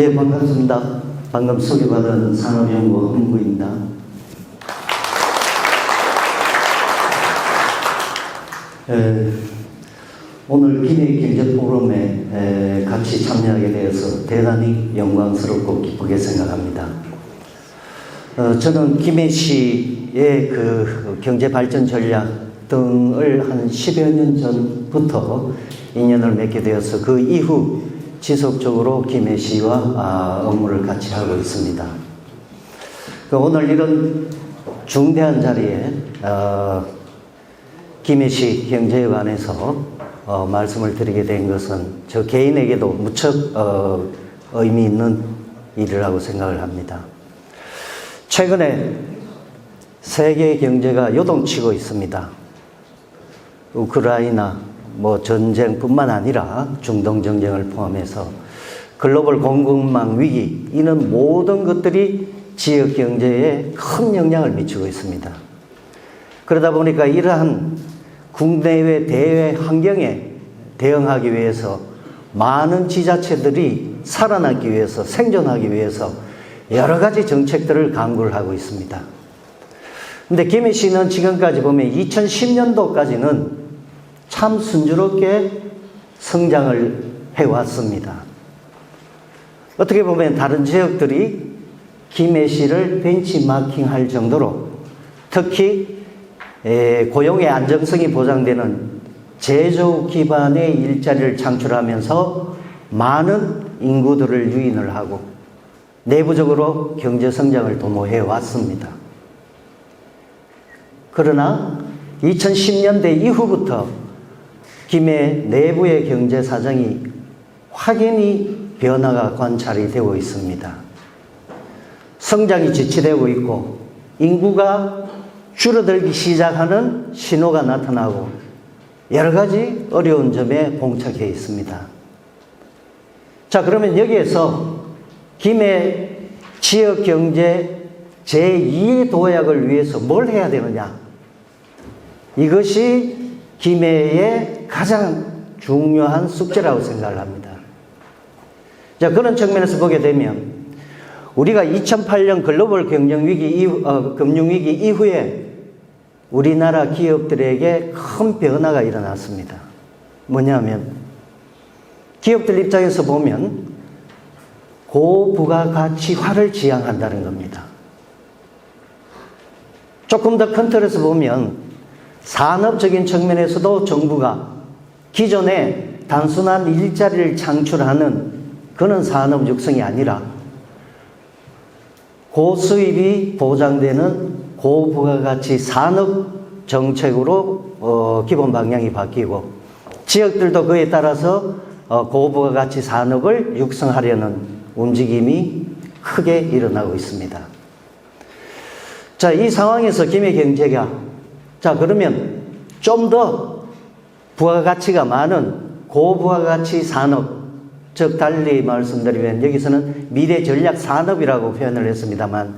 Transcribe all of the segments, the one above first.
예, 반갑습니다. 방금 소개받은 산업연구원 홍구입니다. 오늘 기획경제포럼에 같이 참여하게 되어서 대단히 영광스럽고 기쁘게 생각합니다. 저는 김해시의 그 경제발전 전략 등을 한 10여 년 전부터 인연을 맺게 되어서 그 이후 지속적으로 김해시와 업무를 같이 하고 있습니다. 오늘 이런 중대한 자리에 김해시 경제에 관해서 말씀을 드리게 된 것은 저 개인에게도 무척 의미 있는 일이라고 생각을 합니다. 최근에 세계 경제가 요동치고 있습니다. 우크라이나 전쟁뿐만 아니라 중동 전쟁을 포함해서 글로벌 공급망 위기, 이런 모든 것들이 지역 경제에 큰 영향을 미치고 있습니다. 그러다 보니까 이러한 국내외 대외 환경에 대응하기 위해서 많은 지자체들이 살아남기 위해서, 생존하기 위해서 여러 가지 정책들을 강구를 하고 있습니다. 근데 김해시는 지금까지 보면 2010년도까지는 참 순조롭게 성장을 해왔습니다. 어떻게 보면 다른 지역들이 김해시를 벤치마킹할 정도로, 특히 고용의 안정성이 보장되는 제조 기반의 일자리를 창출하면서 많은 인구들을 유인을 하고 내부적으로 경제 성장을 도모해 왔습니다. 그러나 2010년대 이후부터 김해 내부의 경제 사정이 확연히 변화가 관찰이 되고 있습니다. 성장이 지치되고 있고 인구가 줄어들기 시작하는 신호가 나타나고 여러 가지 어려운 점에 봉착해 있습니다. 자, 그러면 여기에서 김해 지역 경제 제2의 도약을 위해서 뭘 해야 되느냐? 이것이 김해의 가장 중요한 숙제라고 생각을 합니다. 자, 그런 측면에서 보게 되면 우리가 2008년 글로벌 금융위기 이후에 우리나라 기업들에게 큰 변화가 일어났습니다. 뭐냐면 기업들 입장에서 보면 고부가가치화를 지향한다는 겁니다. 조금 더 큰 틀에서 보면 산업적인 측면에서도 정부가 기존에 단순한 일자리를 창출하는 그런 산업 육성이 아니라 고수입이 보장되는 고부가가치 산업 정책으로 기본 방향이 바뀌고 지역들도 그에 따라서 고부가가치 산업을 육성하려는 움직임이 크게 일어나고 있습니다. 자, 이 상황에서 김해 경제가 그러면 좀 더 부가가치가 많은 고부가가치 산업, 즉 달리 말씀드리면 여기서는 미래전략산업이라고 표현을 했습니다만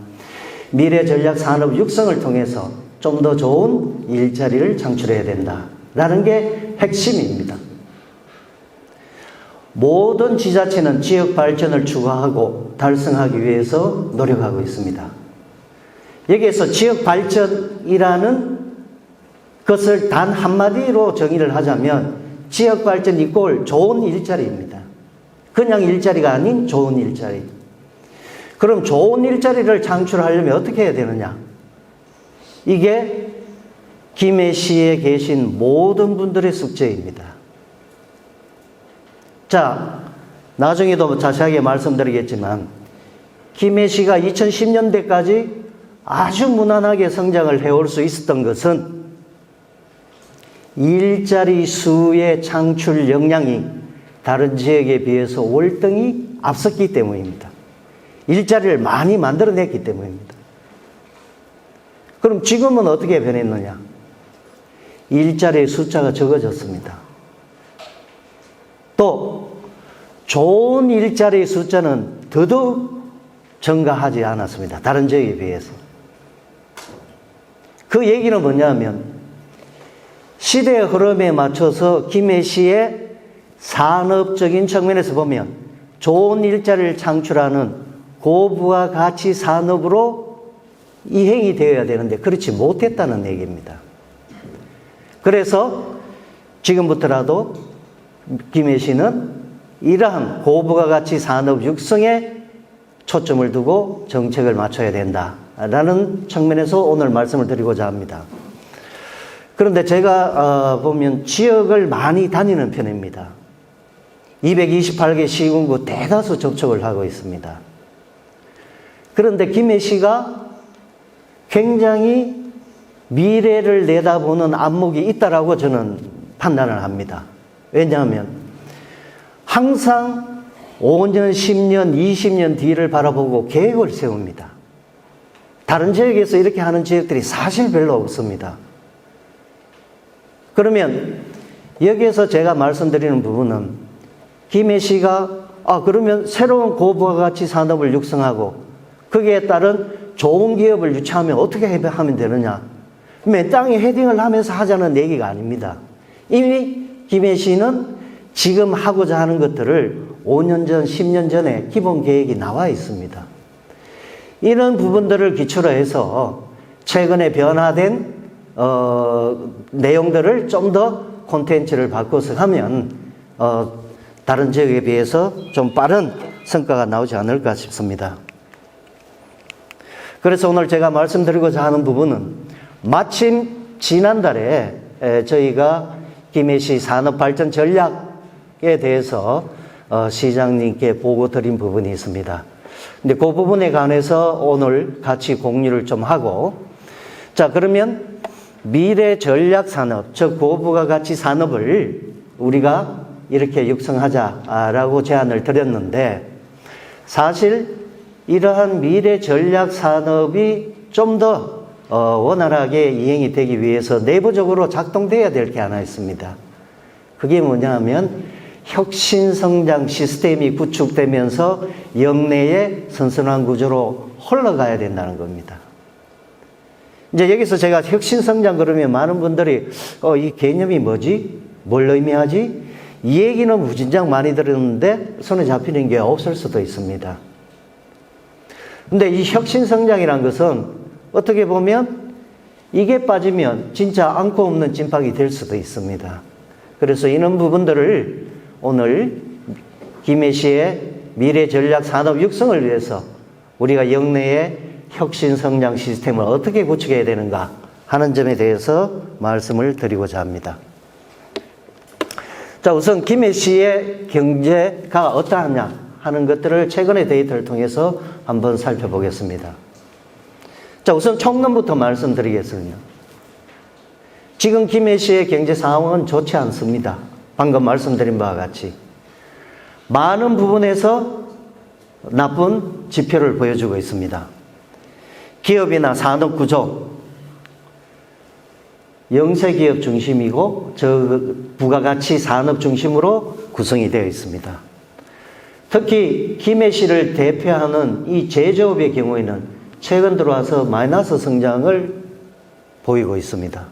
미래 전략 산업 육성을 통해서 좀 더 좋은 일자리를 창출해야 된다라는 게 핵심입니다. 모든 지자체는 지역 발전을 추구하고 달성하기 위해서 노력하고 있습니다. 여기에서 지역 발전이라는 것을 단 한마디로 정의를 하자면 지역 발전 이꼴 좋은 일자리입니다. 그냥 일자리가 아닌 좋은 일자리. 그럼 좋은 일자리를 창출하려면 어떻게 해야 되느냐? 이게 김해시에 계신 모든 분들의 숙제입니다. 자, 나중에도 자세하게 말씀드리겠지만 김해시가 2010년대까지 아주 무난하게 성장을 해올 수 있었던 것은 일자리 수의 창출 역량이 다른 지역에 비해서 월등히 앞섰기 때문입니다. 일자리를 많이 만들어냈기 때문입니다. 그럼 지금은 어떻게 변했느냐? 일자리의 숫자가 적어졌습니다. 또 좋은 일자리의 숫자는 더더욱 증가하지 않았습니다. 다른 지역에 비해서. 그 얘기는 뭐냐면 시대의 흐름에 맞춰서 김해시의 산업적인 측면에서 보면 좋은 일자리를 창출하는 고부가 가치 산업으로 이행이 되어야 되는데 그렇지 못했다는 얘기입니다. 그래서 지금부터라도 김해 시는 이러한 고부가 가치 산업 육성에 초점을 두고 정책을 맞춰야 된다라는 측면에서 오늘 말씀을 드리고자 합니다. 그런데 제가 보면 지역을 많이 다니는 편입니다. 228개 시군구 대다수 접촉을 하고 있습니다. 그런데 김해시가 굉장히 미래를 내다보는 안목이 있다라고 저는 판단을 합니다. 왜냐하면 항상 5년, 10년, 20년 뒤를 바라보고 계획을 세웁니다. 다른 지역에서 이렇게 하는 지역들이 사실 별로 없습니다. 그러면 여기에서 제가 말씀드리는 부분은 김해시가 그러면 새로운 고부가가치 산업을 육성하고 거기에 따른 좋은 기업을 유치하면 어떻게 하면 되느냐. 맨 땅에 헤딩을 하면서 하자는 얘기가 아닙니다. 이미 김해시는 지금 하고자 하는 것들을 5년 전, 10년 전에 기본 계획이 나와 있습니다. 이런 부분들을 기초로 해서 최근에 변화된 내용들을 좀 더 콘텐츠를 바꿔서 하면 다른 지역에 비해서 좀 빠른 성과가 나오지 않을까 싶습니다. 그래서 오늘 제가 말씀드리고자 하는 부분은 마침 지난달에 저희가 김해시 산업발전 전략에 대해서 시장님께 보고 드린 부분이 있습니다. 근데 그 부분에 관해서 오늘 같이 공유를 좀 하고, 자, 그러면 미래 전략 산업, 즉 고부가 가치 산업을 우리가 이렇게 육성하자라고 제안을 드렸는데, 사실 이러한 미래 전략 산업이 좀 더 원활하게 이행이 되기 위해서 내부적으로 작동돼야 될 게 하나 있습니다. 그게 뭐냐 하면 혁신성장 시스템이 구축되면서 역내의 선순환 구조로 흘러가야 된다는 겁니다. 이제 여기서 제가 혁신성장 그러면 많은 분들이 이 개념이 뭐지? 뭘 의미하지? 이 얘기는 무진장 많이 들었는데 손에 잡히는 게 없을 수도 있습니다. 근데 이 혁신성장이란 것은 어떻게 보면 이게 빠지면 진짜 안고 없는 찐빵이 될 수도 있습니다. 그래서 이런 부분들을 오늘 김해시의 미래 전략 산업 육성을 위해서 우리가 역내의 혁신 성장 시스템을 어떻게 구축해야 되는가 하는 점에 대해서 말씀을 드리고자 합니다. 자, 우선 김해시의 경제가 어떠하냐 하는 것들을 최근의 데이터를 통해서 한번 살펴보겠습니다. 자, 우선 총론부터 말씀드리겠습니다. 지금 김해시의 경제 상황은 좋지 않습니다. 방금 말씀드린 바와 같이 많은 부분에서 나쁜 지표를 보여주고 있습니다. 기업이나 산업 구조, 영세기업 중심이고 부가가치 산업 중심으로 구성이 되어 있습니다. 특히 김해시를 대표하는 이 제조업의 경우에는 최근 들어와서 마이너스 성장을 보이고 있습니다.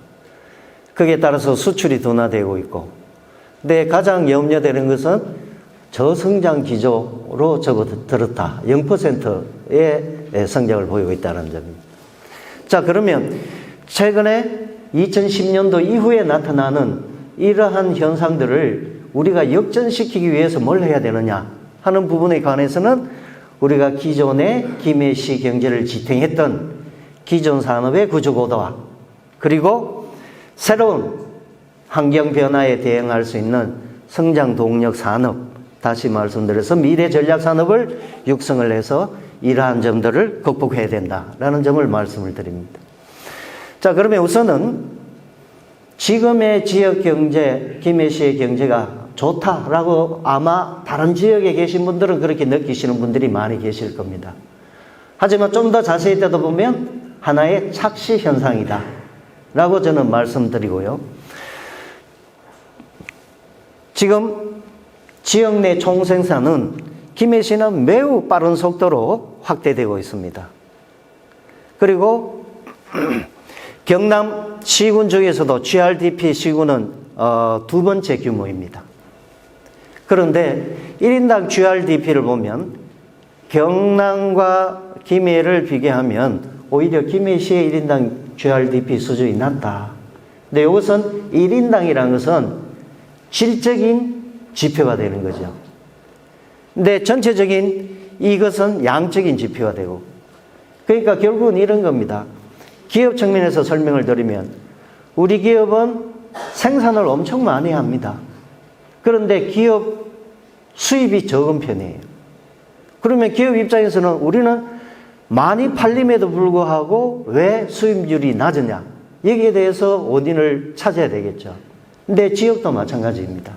거기에 따라서 수출이 둔화되고 있고, 근데 가장 염려되는 것은 저성장 기조로 접어들었다. 0%의 성장을 보이고 있다는 점입니다. 자, 그러면 최근에 2010년도 이후에 나타나는 이러한 현상들을 우리가 역전시키기 위해서 뭘 해야 되느냐 하는 부분에 관해서는 우리가 기존의 김해시 경제를 지탱했던 기존 산업의 구조고도화, 그리고 새로운 환경 변화에 대응할 수 있는 성장 동력 산업, 다시 말씀드려서 미래 전략 산업을 육성을 해서 이러한 점들을 극복해야 된다라는 점을 말씀을 드립니다. 자, 그러면 우선은 지금의 지역 경제, 김해시의 경제가 좋다라고 아마 다른 지역에 계신 분들은 그렇게 느끼시는 분들이 많이 계실 겁니다. 하지만 좀 더 자세히 뜯어보면 하나의 착시 현상이다 라고 저는 말씀드리고요. 지금 지역 내 총생산은 김해시는 매우 빠른 속도로 확대되고 있습니다. 그리고 경남 시군 중에서도 GRDP 시군은 두 번째 규모입니다. 그런데 1인당 GRDP를 보면 경남과 김해를 비교하면 오히려 김해시의 1인당 GRDP 수준이 낮다. 근데 이것은 1인당이라는 것은 질적인 지표가 되는 거죠. 근데 전체적인 이것은 양적인 지표가 되고, 그러니까 결국은 이런 겁니다. 기업 측면에서 설명을 드리면 우리 기업은 생산을 엄청 많이 합니다. 그런데 기업 수입이 적은 편이에요. 그러면 기업 입장에서는 우리는 많이 팔림에도 불구하고 왜 수입률이 낮으냐? 여기에 대해서 원인을 찾아야 되겠죠. 근데 지역도 마찬가지입니다.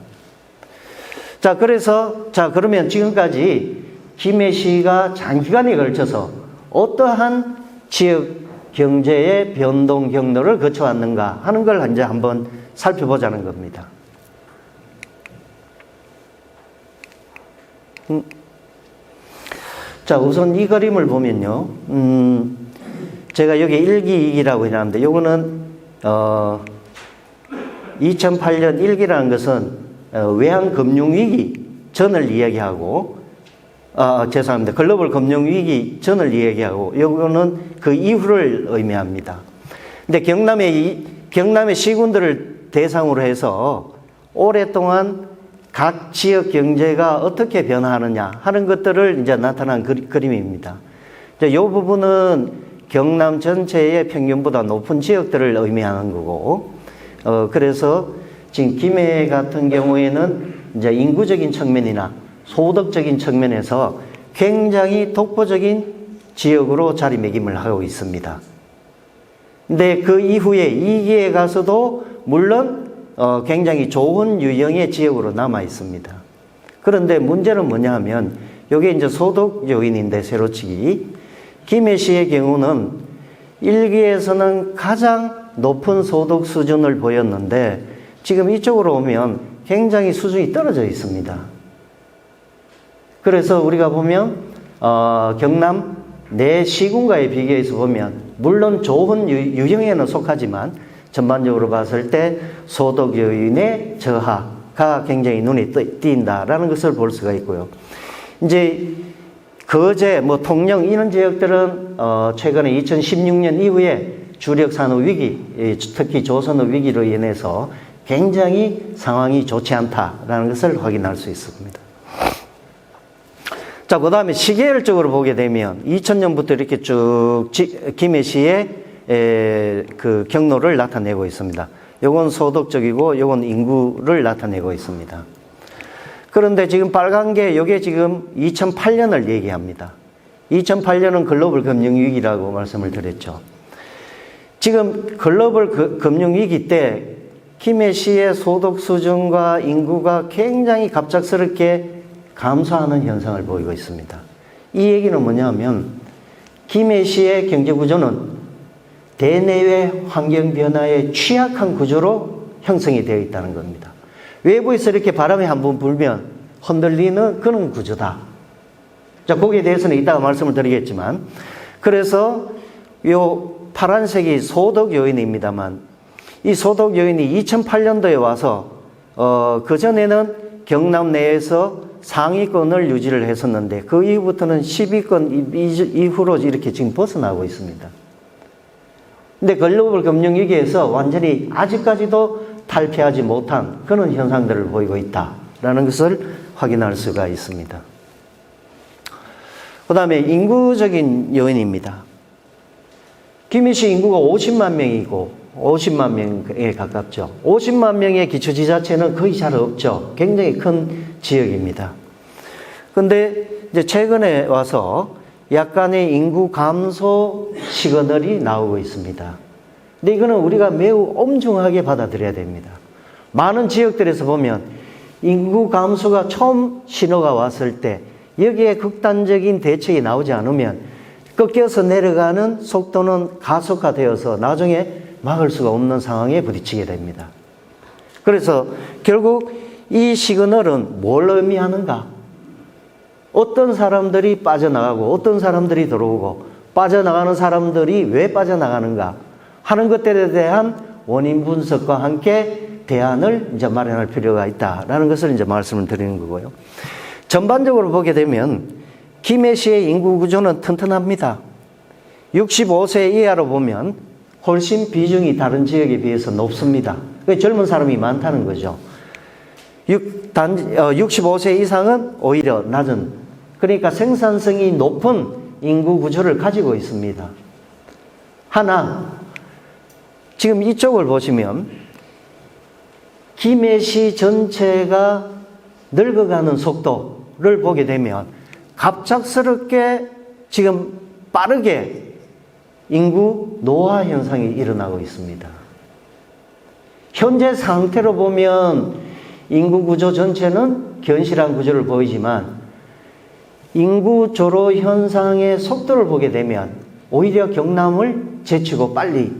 그러면 지금까지 김해시가 장기간에 걸쳐서 어떠한 지역 경제의 변동 경로를 거쳐왔는가 하는 걸 이제 한번 살펴보자는 겁니다. 자, 우선 이 그림을 보면요. 제가 여기 1기, 2기라고 해놨는데, 요거는, 2008년 1기라는 것은 외환금융위기 전을 이야기하고, 죄송합니다. 글로벌 금융위기 전을 이야기하고, 요거는 그 이후를 의미합니다. 근데 경남의 시군들을 대상으로 해서 오랫동안 각 지역 경제가 어떻게 변화하느냐 하는 것들을 이제 나타난 그림입니다. 이 부분은 경남 전체의 평균보다 높은 지역들을 의미하는 거고, 그래서 지금 김해 같은 경우에는 이제 인구적인 측면이나 소득적인 측면에서 굉장히 독보적인 지역으로 자리매김을 하고 있습니다. 근데 그 이후에 2기에 가서도 물론 굉장히 좋은 유형의 지역으로 남아 있습니다. 그런데 문제는 뭐냐 하면 이게 이제 소득 요인인데 세로치기. 김해시의 경우는 1기에서는 가장 높은 소득 수준을 보였는데 지금 이쪽으로 오면 굉장히 수준이 떨어져 있습니다. 그래서 우리가 보면 경남 내 시군과의 비교해서 보면 물론 좋은 유형에는 속하지만 전반적으로 봤을 때 소득 요인의 저하가 굉장히 눈에 띈다라는 것을 볼 수가 있고요. 이제 거제, 통영 이런 지역들은 최근에 2016년 이후에 주력 산업 위기, 특히 조선업 위기로 인해서 굉장히 상황이 좋지 않다라는 것을 확인할 수 있습니다. 자, 그 다음에 시계열적으로 보게 되면 2000년부터 이렇게 쭉 김해시의 그 경로를 나타내고 있습니다. 요건 소득적이고 요건 인구를 나타내고 있습니다. 그런데 지금 빨간 게 요게 지금 2008년을 얘기합니다. 2008년은 글로벌 금융위기라고 말씀을 드렸죠. 지금 글로벌 금융위기 때 김해시의 소득 수준과 인구가 굉장히 갑작스럽게 감소하는 현상을 보이고 있습니다. 이 얘기는 뭐냐면 김해시의 경제구조는 대내외 환경 변화에 취약한 구조로 형성이 되어 있다는 겁니다. 외부에서 이렇게 바람이 한번 불면 흔들리는 그런 구조다. 자, 거기에 대해서는 이따가 말씀을 드리겠지만, 그래서 요 파란색이 소득 요인입니다만, 이 소득 요인이 2008년도에 와서 그전에는 경남 내에서 상위권을 유지를 했었는데 그 이후부터는 10위권 이후로 이렇게 지금 벗어나고 있습니다. 근데 글로벌 금융위기에서 완전히 아직까지도 탈피하지 못한 그런 현상들을 보이고 있다라는 것을 확인할 수가 있습니다. 그 다음에 인구적인 요인입니다. 김해시 인구가 50만 명이고 50만 명에 가깝죠. 50만 명의 기초지자체는 거의 잘 없죠. 굉장히 큰 지역입니다. 근데 이제 최근에 와서 약간의 인구 감소 시그널이 나오고 있습니다. 근데 이거는 우리가 매우 엄중하게 받아들여야 됩니다. 많은 지역들에서 보면 인구 감소가 처음 신호가 왔을 때 여기에 극단적인 대책이 나오지 않으면 꺾여서 내려가는 속도는 가속화되어서 나중에 막을 수가 없는 상황에 부딪히게 됩니다. 그래서 결국 이 시그널은 뭘 의미하는가? 어떤 사람들이 빠져나가고 어떤 사람들이 들어오고 빠져나가는 사람들이 왜 빠져나가는가 하는 것들에 대한 원인 분석과 함께 대안을 이제 마련할 필요가 있다라는 것을 이제 말씀을 드리는 거고요. 전반적으로 보게 되면 김해시의 인구 구조는 튼튼합니다. 65세 이하로 보면 훨씬 비중이 다른 지역에 비해서 높습니다. 젊은 사람이 많다는 거죠. 65세 이상은 오히려 낮은, 그러니까 생산성이 높은 인구 구조를 가지고 있습니다. 하나, 지금 이쪽을 보시면 김해시 전체가 늙어가는 속도를 보게 되면 갑작스럽게 지금 빠르게 인구 노화 현상이 일어나고 있습니다. 현재 상태로 보면 인구 구조 전체는 견실한 구조를 보이지만 인구 조로 현상의 속도를 보게 되면 오히려 경남을 제치고 빨리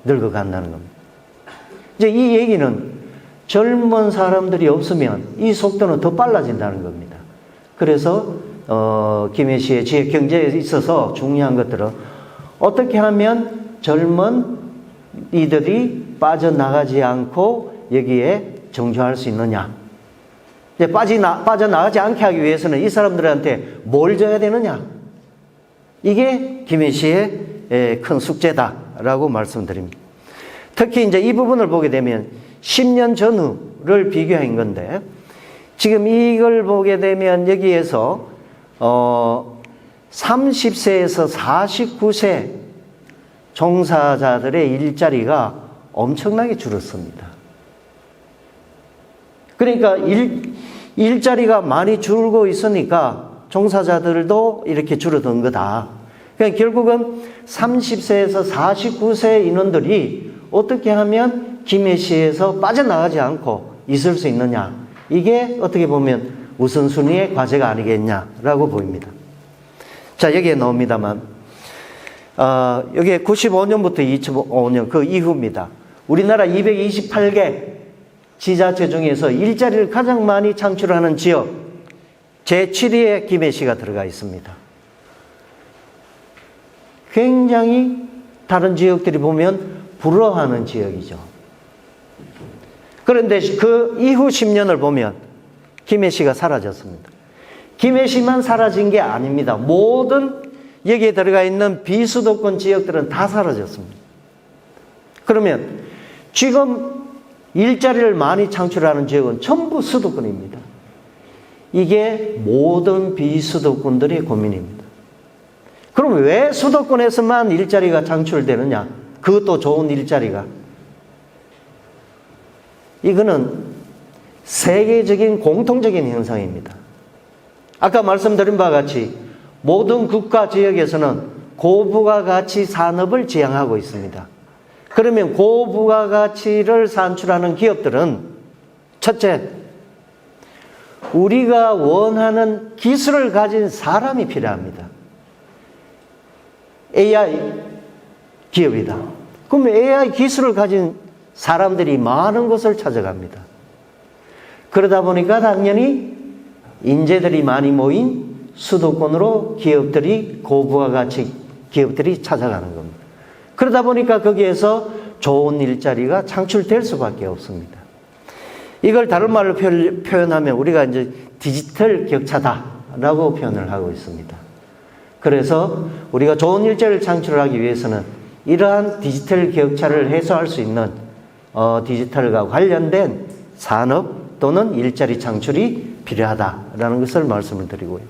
늙어간다는 겁니다. 이제 이 얘기는 젊은 사람들이 없으면 이 속도는 더 빨라진다는 겁니다. 그래서 김해시의 지역 경제에 있어서 중요한 것들은 어떻게 하면 젊은 이들이 빠져나가지 않고 여기에 정주할 수 있느냐. 이제 빠져나가지 않게 하기 위해서는 이 사람들한테 뭘 줘야 되느냐. 이게 김해시의 큰 숙제다라고 말씀드립니다. 특히 이제 이 부분을 보게 되면 10년 전후를 비교한 건데, 지금 이걸 보게 되면 여기에서 30세에서 49세 종사자들의 일자리가 엄청나게 줄었습니다. 그러니까 일자리가 많이 줄고 있으니까 종사자들도 이렇게 줄어든 거다. 그러니까 결국은 30세에서 49세 인원들이 어떻게 하면 김해시에서 빠져나가지 않고 있을 수 있느냐. 이게 어떻게 보면 우선순위의 과제가 아니겠냐라고 보입니다. 자, 여기에 나옵니다만, 여기에 95년부터 2005년 그 이후입니다. 우리나라 228개 지자체 중에서 일자리를 가장 많이 창출하는 지역 제7위에 김해시가 들어가 있습니다. 굉장히 다른 지역들이 보면 부러워하는 지역이죠. 그런데 그 이후 10년을 보면 김해시가 사라졌습니다. 김해시만 사라진 게 아닙니다. 모든 여기에 들어가 있는 비수도권 지역들은 다 사라졌습니다. 그러면 지금 일자리를 많이 창출하는 지역은 전부 수도권입니다. 이게 모든 비수도권들의 고민입니다. 그럼 왜 수도권에서만 일자리가 창출되느냐? 그것도 좋은 일자리가. 이거는 세계적인 공통적인 현상입니다. 아까 말씀드린 바와 같이 모든 국가 지역에서는 고부가가치 산업을 지향하고 있습니다. 그러면 고부가가치를 산출하는 기업들은 첫째, 우리가 원하는 기술을 가진 사람이 필요합니다. AI 기업이다. 그럼 AI 기술을 가진 사람들이 많은 곳을 찾아갑니다. 그러다 보니까 당연히 인재들이 많이 모인 수도권으로 기업들이, 고부가가치 기업들이 찾아가는 겁니다. 그러다 보니까 거기에서 좋은 일자리가 창출될 수밖에 없습니다. 이걸 다른 말로 표현하면 우리가 이제 디지털 격차다라고 표현을 하고 있습니다. 그래서 우리가 좋은 일자리를 창출하기 위해서는 이러한 디지털 격차를 해소할 수 있는 디지털과 관련된 산업 또는 일자리 창출이 필요하다라는 것을 말씀을 드리고요.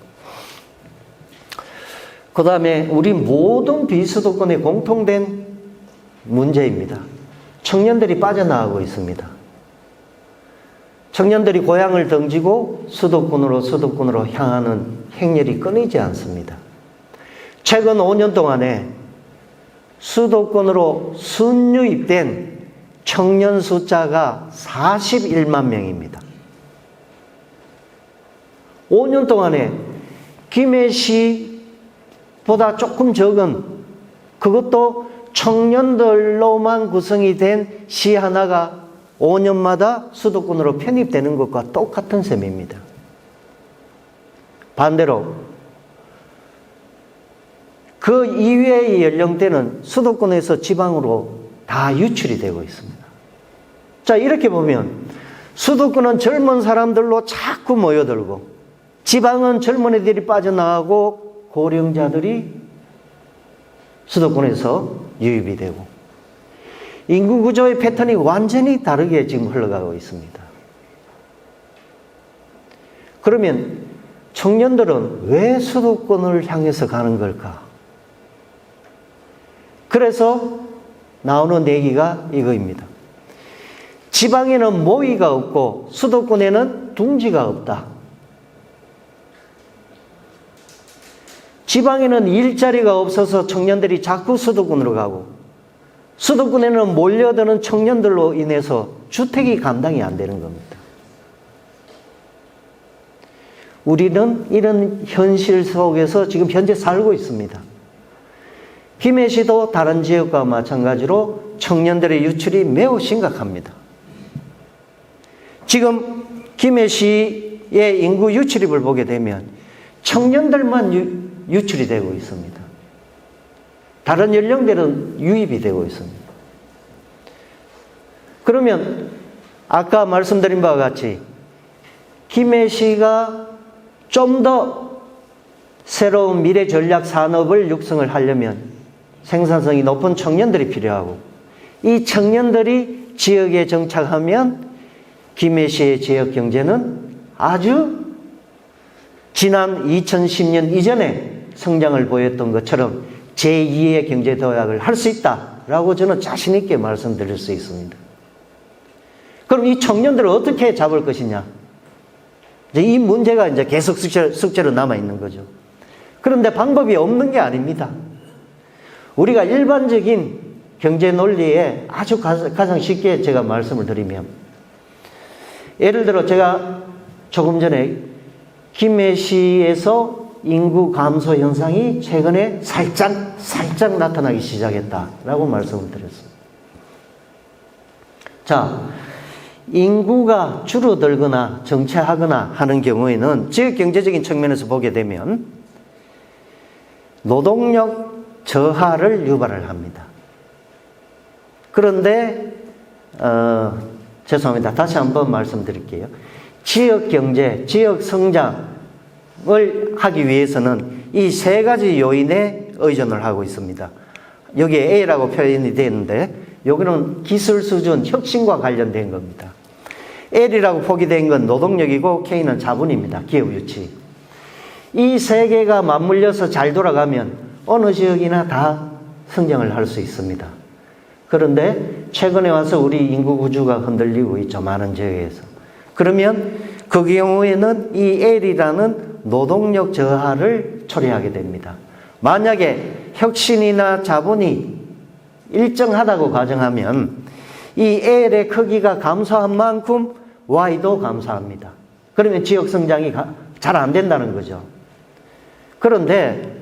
그 다음에 우리 모든 비수도권의 공통된 문제입니다. 청년들이 빠져나가고 있습니다. 청년들이 고향을 등지고 수도권으로 향하는 행렬이 끊이지 않습니다. 최근 5년 동안에 수도권으로 순유입된 청년 숫자가 41만 명입니다. 5년 동안에 김해시보다 조금 적은, 그것도 청년들로만 구성이 된 시 하나가 5년마다 수도권으로 편입되는 것과 똑같은 셈입니다. 반대로 그 이외의 연령대는 수도권에서 지방으로 다 유출이 되고 있습니다. 자, 이렇게 보면 수도권은 젊은 사람들로 자꾸 모여들고 지방은 젊은이들이 빠져나가고 고령자들이 수도권에서 유입이 되고 인구 구조의 패턴이 완전히 다르게 지금 흘러가고 있습니다. 그러면 청년들은 왜 수도권을 향해서 가는 걸까? 그래서 나오는 얘기가 이거입니다. 지방에는 모의가 없고 수도권에는 둥지가 없다. 지방에는 일자리가 없어서 청년들이 자꾸 수도권으로 가고 수도권에는 몰려드는 청년들로 인해서 주택이 감당이 안 되는 겁니다. 우리는 이런 현실 속에서 지금 현재 살고 있습니다. 김해시도 다른 지역과 마찬가지로 청년들의 유출이 매우 심각합니다. 지금 김해시의 인구 유출입을 보게 되면 청년들만 유출이 되고 있습니다. 다른 연령대는 유입이 되고 있습니다. 그러면 아까 말씀드린 바와 같이 김해시가 좀 더 새로운 미래 전략 산업을 육성을 하려면 생산성이 높은 청년들이 필요하고 이 청년들이 지역에 정착하면 김해시의 지역 경제는 아주 지난 2010년 이전에 성장을 보였던 것처럼 제2의 경제 도약을 할 수 있다라고 저는 자신 있게 말씀드릴 수 있습니다. 그럼 이 청년들을 어떻게 잡을 것이냐? 이 문제가 이제 계속 숙제로 남아있는 거죠. 그런데 방법이 없는 게 아닙니다. 우리가 일반적인 경제 논리에 아주 가장 쉽게 제가 말씀을 드리면 예를 들어 제가 조금 전에 김해시에서 인구 감소 현상이 최근에 살짝 나타나기 시작했다라고 말씀을 드렸습니다. 자, 인구가 줄어들거나 정체하거나 하는 경우에는 지역 경제적인 측면에서 보게 되면 노동력 저하를 유발을 합니다. 그런데 죄송합니다. 다시 한번 말씀드릴게요. 지역 경제, 지역 성장을 하기 위해서는 이 세 가지 요인에 의존을 하고 있습니다. 여기에 A라고 표현이 되는데 여기는 기술 수준, 혁신과 관련된 겁니다. L이라고 표기된 건 노동력이고 K는 자본입니다. 기업 유치. 이 세 개가 맞물려서 잘 돌아가면 어느 지역이나 다 성장을 할 수 있습니다. 그런데 최근에 와서 우리 인구 구조가 흔들리고 있죠. 많은 지역에서. 그러면 그 경우에는 이 L이라는 노동력 저하를 초래하게 됩니다. 만약에 혁신이나 자본이 일정하다고 가정하면 이 L의 크기가 감소한 만큼 Y도 감소합니다. 그러면 지역 성장이 잘 안 된다는 거죠. 그런데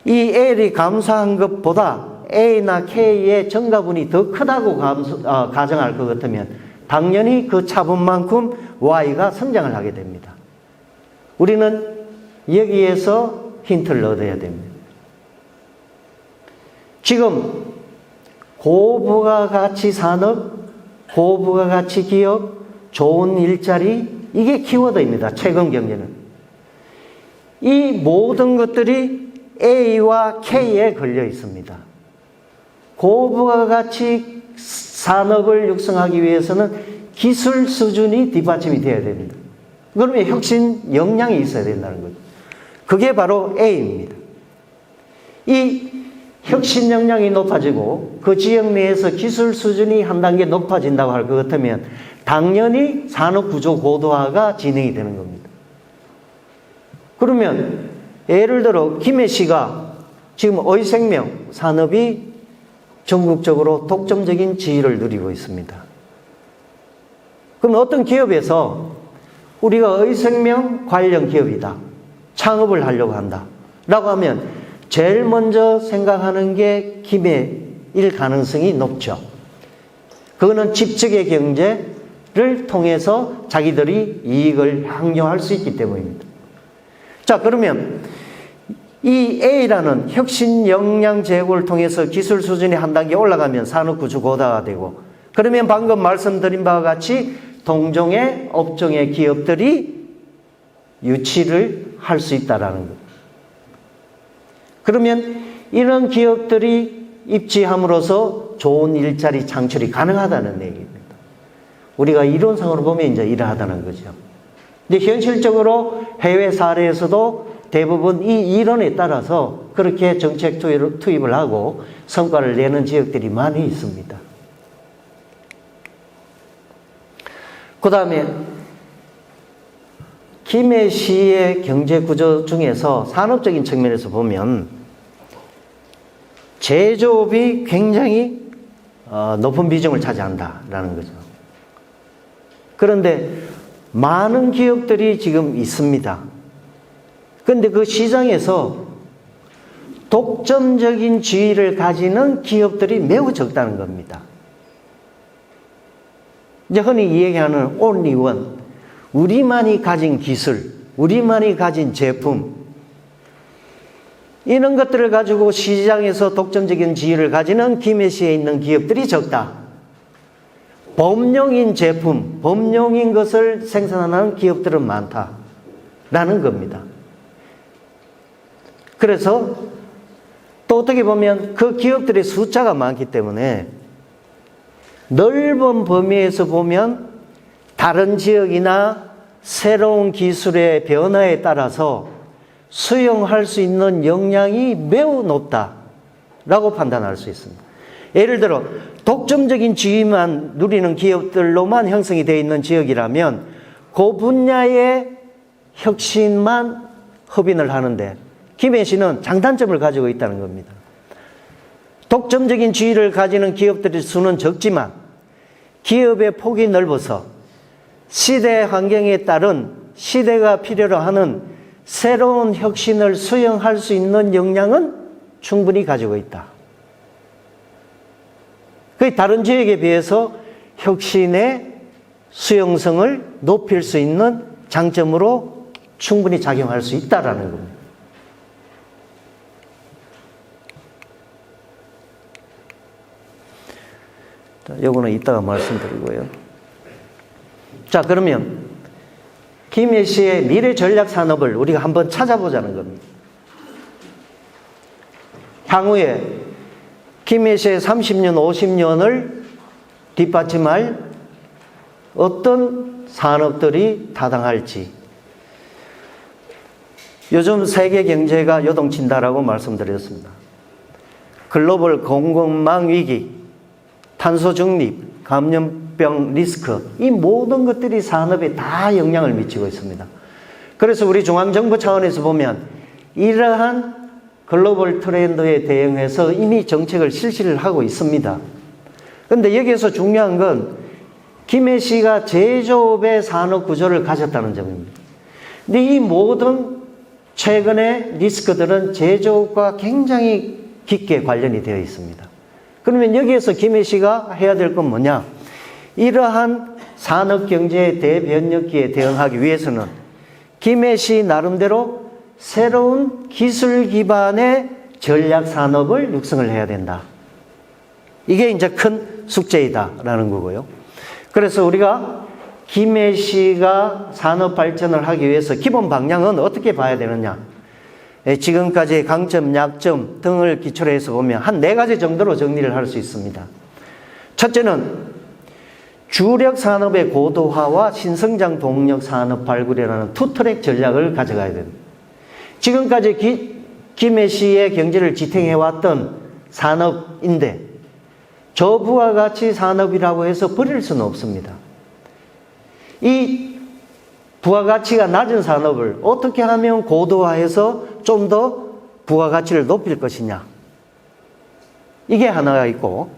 이 L이 감소한 것보다 A나 K의 증가분이 더 크다고 가정할 것 같으면 당연히 그 차분만큼 Y가 성장을 하게 됩니다. 우리는 여기에서 힌트를 얻어야 됩니다. 지금 고부가가치 산업, 고부가가치 기업, 좋은 일자리 이게 키워드입니다. 최근 경제는. 이 모든 것들이 A와 K에 걸려 있습니다. 고부가가치 산업을 육성하기 위해서는 기술 수준이 뒷받침이 되어야 됩니다. 그러면 혁신 역량이 있어야 된다는 거죠. 그게 바로 A입니다. 이 혁신 역량이 높아지고 그 지역 내에서 기술 수준이 한 단계 높아진다고 할 것 같으면 당연히 산업구조 고도화가 진행이 되는 겁니다. 그러면 예를 들어 김해시가 지금 의생명 산업이 전국적으로 독점적인 지위를 누리고 있습니다. 그럼 어떤 기업에서 우리가 의생명 관련 기업이다. 창업을 하려고 한다. 라고 하면 제일 먼저 생각하는 게 김해일 가능성이 높죠. 그거는 집적의 경제를 통해서 자기들이 이익을 향유할 수 있기 때문입니다. 자, 그러면 이 A라는 혁신 역량 제고를 통해서 기술 수준이 한 단계 올라가면 산업구조 고도화가 되고 그러면 방금 말씀드린 바와 같이 동종의 업종의 기업들이 유치를 할 수 있다라는 것. 그러면 이런 기업들이 입지함으로써 좋은 일자리 창출이 가능하다는 얘기입니다. 우리가 이론상으로 보면 이제 이러하다는 거죠. 근데 현실적으로 해외 사례에서도 대부분 이 이론에 따라서 그렇게 정책 투입을 하고 성과를 내는 지역들이 많이 있습니다. 그 다음에 김해시의 경제구조 중에서 산업적인 측면에서 보면 제조업이 굉장히 높은 비중을 차지한다라는 거죠. 그런데 많은 기업들이 지금 있습니다. 그런데 그 시장에서 독점적인 지위를 가지는 기업들이 매우 적다는 겁니다. 이제 흔히 얘기하는 only one, 우리만이 가진 기술, 우리만이 가진 제품, 이런 것들을 가지고 시장에서 독점적인 지위를 가지는 김해시에 있는 기업들이 적다. 범용인 제품, 범용인 것을 생산하는 기업들은 많다라는 겁니다. 그래서 또 어떻게 보면 그 기업들의 숫자가 많기 때문에 넓은 범위에서 보면 다른 지역이나 새로운 기술의 변화에 따라서 수용할 수 있는 역량이 매우 높다라고 판단할 수 있습니다. 예를 들어 독점적인 지위만 누리는 기업들로만 형성이 되어 있는 지역이라면 그 분야의 혁신만 허빈을 하는데 김해시는 장단점을 가지고 있다는 겁니다. 독점적인 지위를 가지는 기업들의 수는 적지만 기업의 폭이 넓어서 시대 환경에 따른 시대가 필요로 하는 새로운 혁신을 수용할 수 있는 역량은 충분히 가지고 있다. 그 다른 지역에 비해서 혁신의 수용성을 높일 수 있는 장점으로 충분히 작용할 수 있다라는 겁니다. 요거는 이따가 말씀드리고요. 자, 그러면 김해시의 미래 전략 산업을 우리가 한번 찾아보자는 겁니다. 향후에 김해시의 30년, 50년을 뒷받침할 어떤 산업들이 타당할지. 요즘 세계 경제가 요동친다라고 말씀드렸습니다. 글로벌 공급망 위기, 탄소 중립, 감염병 리스크, 이 모든 것들이 산업에 다 영향을 미치고 있습니다. 그래서 우리 중앙정부 차원에서 보면 이러한 글로벌 트렌드에 대응해서 이미 정책을 실시를 하고 있습니다. 그런데 여기에서 중요한 건 김해시가 제조업의 산업 구조를 가졌다는 점입니다. 근데 이 모든 최근의 리스크들은 제조업과 굉장히 깊게 관련이 되어 있습니다. 그러면 여기에서 김해시가 해야 될 건 뭐냐? 이러한 산업경제의 대변혁기에 대응하기 위해서는 김해시 나름대로 새로운 기술 기반의 전략 산업을 육성을 해야 된다. 이게 이제 큰 숙제이다라는 거고요. 그래서 우리가 김해시가 산업 발전을 하기 위해서 기본 방향은 어떻게 봐야 되느냐? 지금까지의 강점, 약점 등을 기초로 해서 보면 한 4가지 정도로 정리를 할 수 있습니다. 첫째는 주력 산업의 고도화와 신성장 동력 산업 발굴이라는 투트랙 전략을 가져가야 됩니다. 지금까지 김해시의 경제를 지탱해왔던 산업인데 저부가가치 산업이라고 해서 버릴 수는 없습니다. 이 부가가치가 낮은 산업을 어떻게 하면 고도화해서 좀 더 부가가치를 높일 것이냐. 이게 하나가 있고,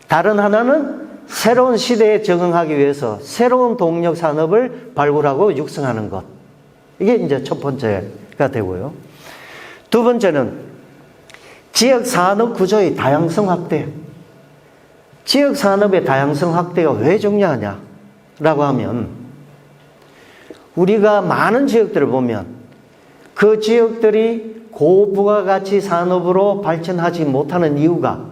다른 하나는 새로운 시대에 적응하기 위해서 새로운 동력 산업을 발굴하고 육성하는 것. 이게 이제 첫 번째가 되고요. 두 번째는 지역 산업 구조의 다양성 확대. 지역 산업의 다양성 확대가 왜 중요하냐라고 하면 우리가 많은 지역들을 보면 그 지역들이 고부가가치 산업으로 발전하지 못하는 이유가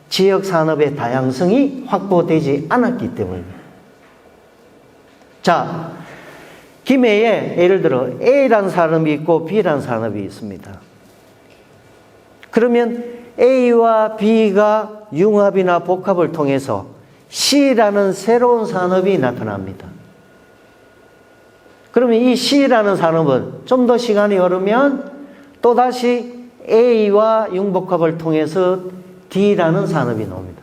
지역 산업의 다양성이 확보되지 않았기 때문입니다. 자, 김해에 예를 들어 A라는 산업이 있고 B라는 산업이 있습니다. 그러면 A와 B가 융합이나 복합을 통해서 C라는 새로운 산업이 나타납니다. 그러면 이 C라는 산업은 좀 더 시간이 흐르면 또다시 A와 융복합을 통해서 D라는 산업이 나옵니다.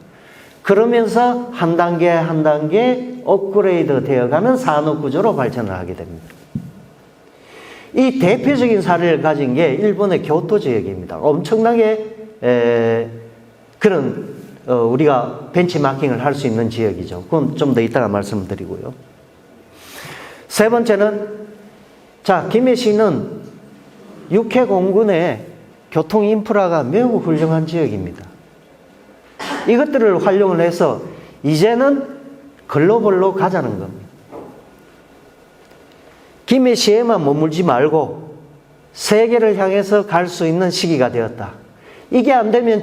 그러면서 한 단계 한 단계 업그레이드 되어가는 산업 구조로 발전을 하게 됩니다. 이 대표적인 사례를 가진 게 일본의 교토 지역입니다. 엄청나게 그런 우리가 벤치마킹을 할 수 있는 지역이죠. 그건 좀 더 이따가 말씀드리고요. 세 번째는, 자, 김해시는 육해공군의 교통 인프라가 매우 훌륭한 지역입니다. 이것들을 활용을 해서 이제는 글로벌로 가자는 겁니다. 김해시에만 머물지 말고 세계를 향해서 갈 수 있는 시기가 되었다. 이게 안 되면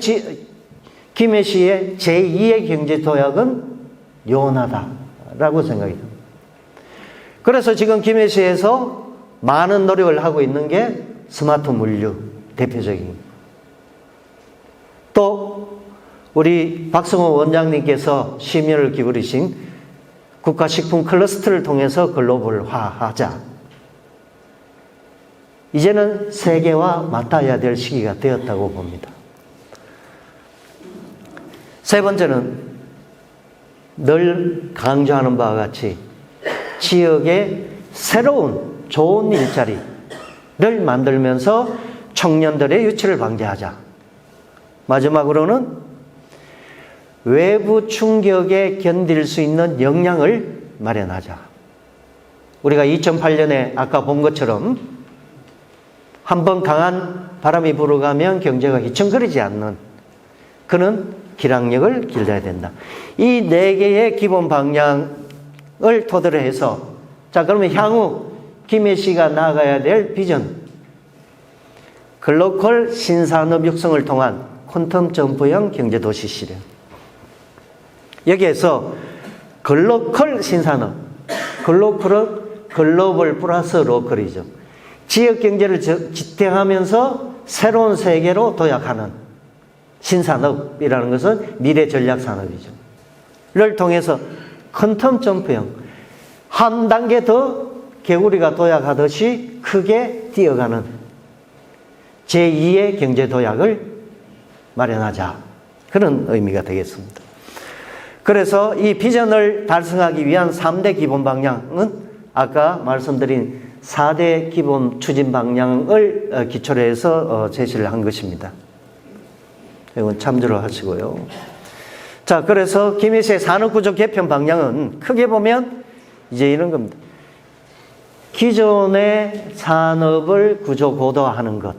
김해시의 제2의 경제도약은 요원하다라고 생각이 듭니다. 그래서 지금 김해시에서 많은 노력을 하고 있는 게 스마트 물류 대표적인. 또 우리 박성호 원장님께서 심혈을 기울이신 국가식품 클러스터를 통해서 글로벌화하자. 이제는 세계와 맞닿아야 될 시기가 되었다고 봅니다. 세 번째는 늘 강조하는 바와 같이 지역의 새로운 좋은 일자리를 만들면서 청년들의 유치를 방지하자. 마지막으로는 외부 충격에 견딜 수 있는 역량을 마련하자. 우리가 2008년에 아까 본 것처럼 한번 강한 바람이 불어가면 경제가 휘청거리지 않는 그런 기량력을 길러야 된다. 이 네 개의 기본 방향을 토대로 해서, 자, 그러면 향후 김해시가 나아가야 될 비전, 글로컬 신산업 육성을 통한 퀀텀 점프형 경제도시 실현. 여기에서 글로컬 신산업, 글로컬은 글로벌 플러스 로컬이죠. 지역 경제를 지탱하면서 새로운 세계로 도약하는 신산업이라는 것은 미래 전략 산업이죠. 를 통해서 퀀텀 점프형, 한 단계 더 개구리가 도약하듯이 크게 뛰어가는 제2의 경제 도약을 마련하자. 그런 의미가 되겠습니다. 그래서 이 비전을 달성하기 위한 3대 기본 방향은 아까 말씀드린 4대 기본 추진 방향을 기초로 해서 제시를 한 것입니다. 이건 참조를 하시고요. 자, 그래서 김해시의 산업구조 개편 방향은 크게 보면 이제 이런 겁니다. 기존의 산업을 구조 고도화하는 것.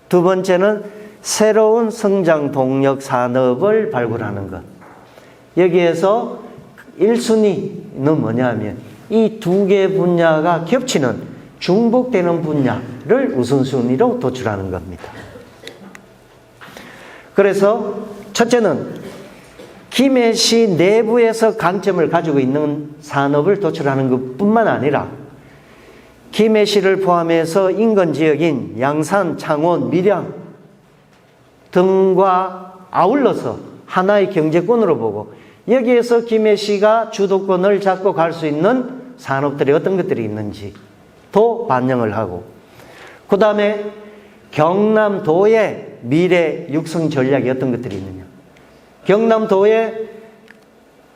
두 번째는 새로운 성장 동력 산업을 발굴하는 것. 여기에서 1순위는 뭐냐면 이 두 개 분야가 겹치는 중복되는 분야를 우선순위로 도출하는 겁니다. 그래서 첫째는 김해시 내부에서 강점을 가지고 있는 산업을 도출하는 것뿐만 아니라 김해시를 포함해서 인근 지역인 양산, 창원, 밀양 등과 아울러서 하나의 경제권으로 보고 여기에서 김해시가 주도권을 잡고 갈 수 있는 산업들이 어떤 것들이 있는지도 반영을 하고, 그 다음에 경남도의 미래 육성 전략이 어떤 것들이 있느냐. 경남도의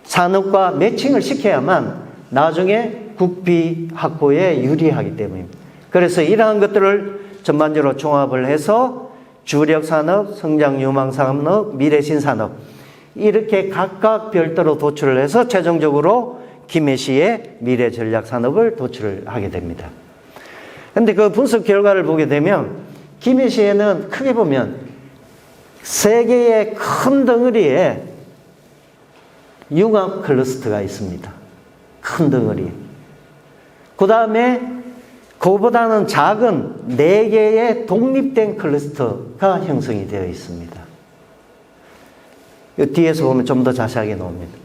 산업과 매칭을 시켜야만 나중에 국비 확보에 유리하기 때문입니다. 그래서 이러한 것들을 전반적으로 종합을 해서 주력 산업, 성장 유망 산업, 미래 신산업 이렇게 각각 별도로 도출을 해서 최종적으로 김해시의 미래 전략 산업을 도출을 하게 됩니다. 그런데 그 분석 결과를 보게 되면 김해시에는 크게 보면 세 개의 큰 덩어리에 융합 클러스터가 있습니다. 큰 덩어리. 그 다음에 그보다는 작은 네 개의 독립된 클러스터가 형성이 되어 있습니다. 이 뒤에서 보면 좀 더 자세하게 나옵니다.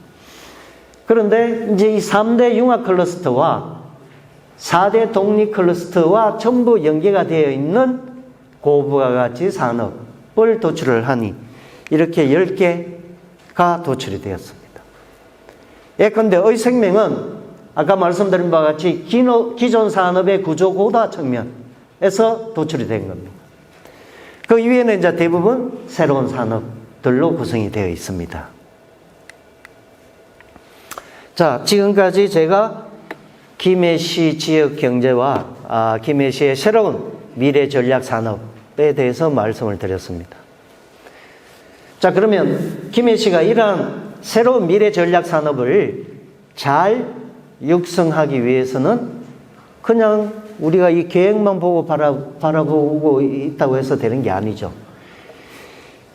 그런데 이제 이 3대 융합 클러스터와 4대 독립 클러스터와 전부 연계가 되어 있는 고부가가치 산업을 도출을 하니 이렇게 10개가 도출이 되었습니다. 예컨대 의생명은 아까 말씀드린 바와 같이 기존 산업의 구조 고도화 측면에서 도출이 된 겁니다. 그 이외에는 이제 대부분 새로운 산업들로 구성이 되어 있습니다. 자, 지금까지 제가 김해시 지역 경제와 김해시의 새로운 미래 전략 산업에 대해서 말씀을 드렸습니다. 자, 그러면 김해시가 이러한 새로운 미래 전략 산업을 잘 육성하기 위해서는 그냥 우리가 이 계획만 보고 바라보고 있다고 해서 되는 게 아니죠.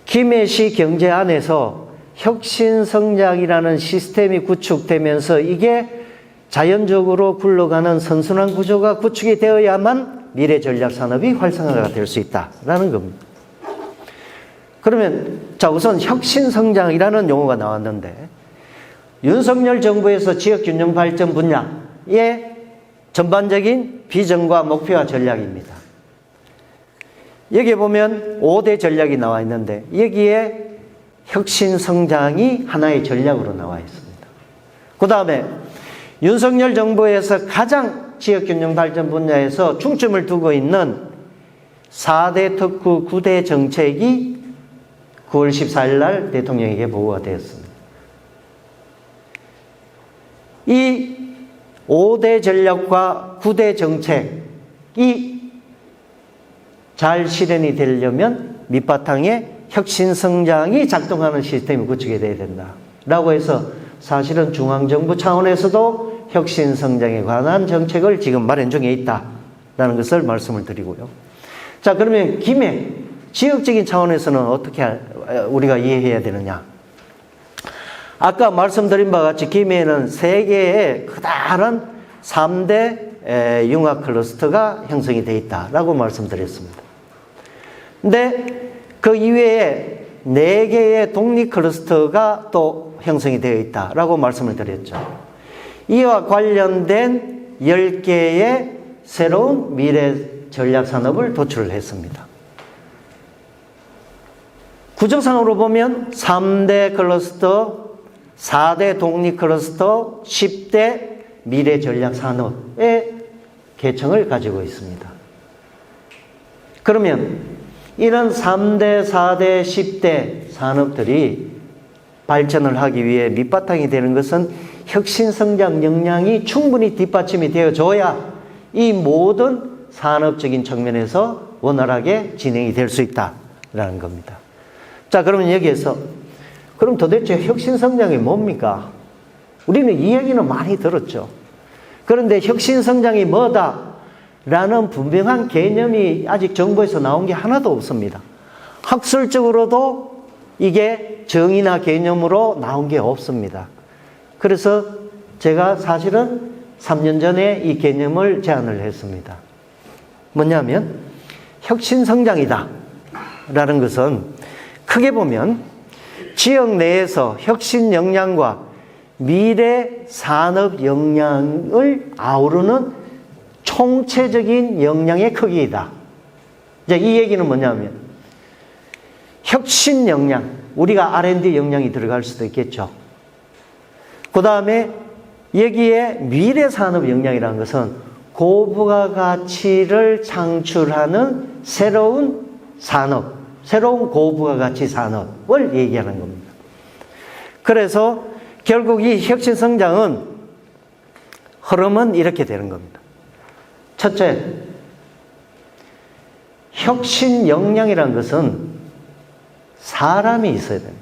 김해시 경제 안에서 혁신성장이라는 시스템이 구축되면서 이게 자연적으로 굴러가는 선순환 구조가 구축이 되어야만 미래 전략 산업이 활성화가 될 수 있다라는 겁니다. 그러면 자, 우선 혁신성장이라는 용어가 나왔는데 윤석열 정부에서 지역균형 발전 분야의 전반적인 비전과 목표와 전략입니다. 여기에 보면 5대 전략이 나와 있는데 여기에 혁신성장이 하나의 전략으로 나와 있습니다. 그 다음에 윤석열 정부에서 가장 지역균형 발전 분야에서 중점을 두고 있는 4대 특구 9대 정책이 9월 14일 날 대통령에게 보고가 되었습니다. 이 5대 전략과 9대 정책이 잘 실현이 되려면 밑바탕에 혁신성장이 작동하는 시스템이 구축이 되어야 된다라고 해서 사실은 중앙정부 차원에서도 혁신성장에 관한 정책을 지금 마련 중에 있다라는 것을 말씀을 드리고요. 자, 그러면 김해 지역적인 차원에서는 어떻게 우리가 이해해야 되느냐? 아까 말씀드린 바와 같이 김해에는 3개의 커다란 3대 융합 클러스터가 형성이 되어 있다라고 말씀드렸습니다. 근데 그 이외에 4개의 독립 클러스터가 또 형성이 되어 있다라고 말씀을 드렸죠. 이와 관련된 10개의 새로운 미래 전략 산업을 도출을 했습니다. 구조상으로 보면 3대 클러스터, 4대 독립 클러스터, 10대 미래 전략 산업의 계층을 가지고 있습니다. 그러면 이런 3대, 4대, 10대 산업들이 발전을 하기 위해 밑바탕이 되는 것은 혁신성장 역량이 충분히 뒷받침이 되어줘야 이 모든 산업적인 측면에서 원활하게 진행이 될 수 있다라는 겁니다. 자, 그러면 여기에서 그럼 도대체 혁신성장이 뭡니까? 우리는 이 얘기는 많이 들었죠. 그런데 혁신성장이 뭐다라는 분명한 개념이 아직 정부에서 나온 게 하나도 없습니다. 학술적으로도 이게 정의나 개념으로 나온 게 없습니다. 그래서 제가 사실은 3년 전에 이 개념을 제안을 했습니다. 뭐냐면 혁신성장이다 라는 것은 크게 보면 지역 내에서 혁신 역량과 미래 산업 역량을 아우르는 총체적인 역량의 크기이다. 이제 이 얘기는 뭐냐면 혁신 역량, 우리가 R&D 역량이 들어갈 수도 있겠죠. 그 다음에 여기에 미래 산업 역량이라는 것은 고부가 가치를 창출하는 새로운 산업, 새로운 고부가 가치 산업을 얘기하는 겁니다. 그래서 결국 이 혁신 성장은 흐름은 이렇게 되는 겁니다. 첫째, 혁신 역량이라는 것은 사람이 있어야 됩니다.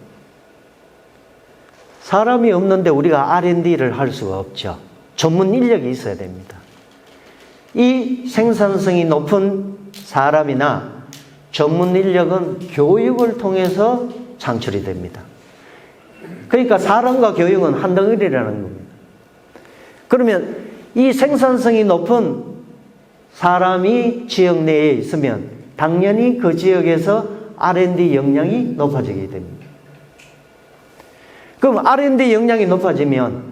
사람이 없는데 우리가 R&D를 할 수가 없죠. 전문 인력이 있어야 됩니다. 이 생산성이 높은 사람이나 전문 인력은 교육을 통해서 창출이 됩니다. 그러니까 사람과 교육은 한 덩어리라는 겁니다. 그러면 이 생산성이 높은 사람이 지역 내에 있으면 당연히 그 지역에서 R&D 역량이 높아지게 됩니다. 그럼 R&D 역량이 높아지면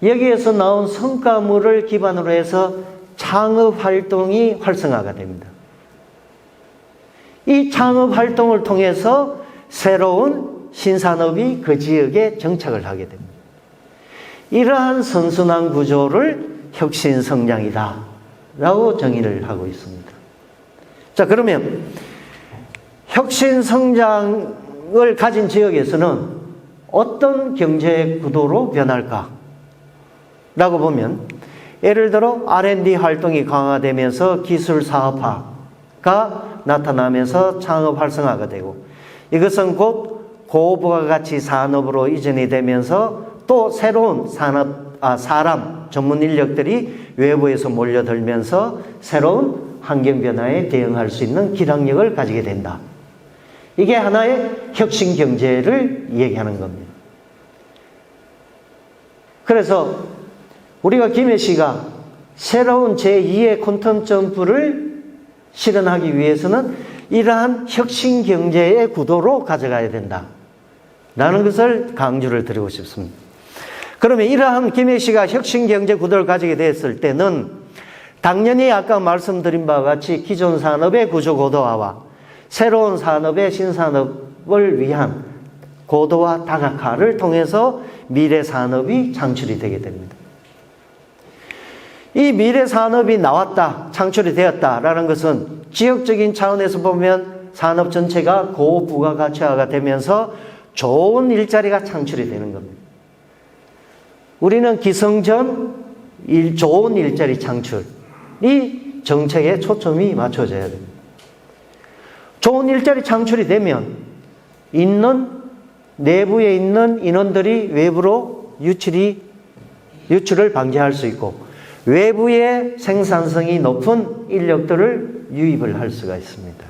여기에서 나온 성과물을 기반으로 해서 창업 활동이 활성화가 됩니다. 이 창업 활동을 통해서 새로운 신산업이 그 지역에 정착을 하게 됩니다. 이러한 선순환 구조를 혁신성장이다 라고 정의를 하고 있습니다. 자, 그러면 혁신성장을 가진 지역에서는 어떤 경제 구도로 변할까? 라고 보면 예를 들어 R&D 활동이 강화되면서 기술 사업화가 나타나면서 창업 활성화가 되고, 이것은 곧 고부가가치 산업으로 이전이 되면서 또 새로운 사람 전문 인력들이 외부에서 몰려들면서 새로운 환경 변화에 대응할 수 있는 기량력을 가지게 된다. 이게 하나의 혁신 경제를 얘기하는 겁니다. 그래서 우리가 김해 씨가 새로운 제2의 퀀텀 점프를 실현하기 위해서는 이러한 혁신 경제의 구도로 가져가야 된다 라는 것을 강조를 드리고 싶습니다. 그러면 이러한 김해 씨가 혁신 경제 구도를 가지게 됐을 때는 당연히 아까 말씀드린 바와 같이 기존 산업의 구조 고도화와 새로운 산업의 신산업을 위한 고도화 다각화를 통해서 미래 산업이 창출이 되게 됩니다. 이 미래 산업이 나왔다, 창출이 되었다라는 것은 지역적인 차원에서 보면 산업 전체가 고부가가치화가 되면서 좋은 일자리가 창출이 되는 겁니다. 우리는 기성전 좋은 일자리 창출, 이 정책에 초점이 맞춰져야 됩니다. 좋은 일자리 창출이 되면 내부에 있는 인원들이 외부로 유출을 방지할 수 있고, 외부의 생산성이 높은 인력들을 유입을 할 수가 있습니다.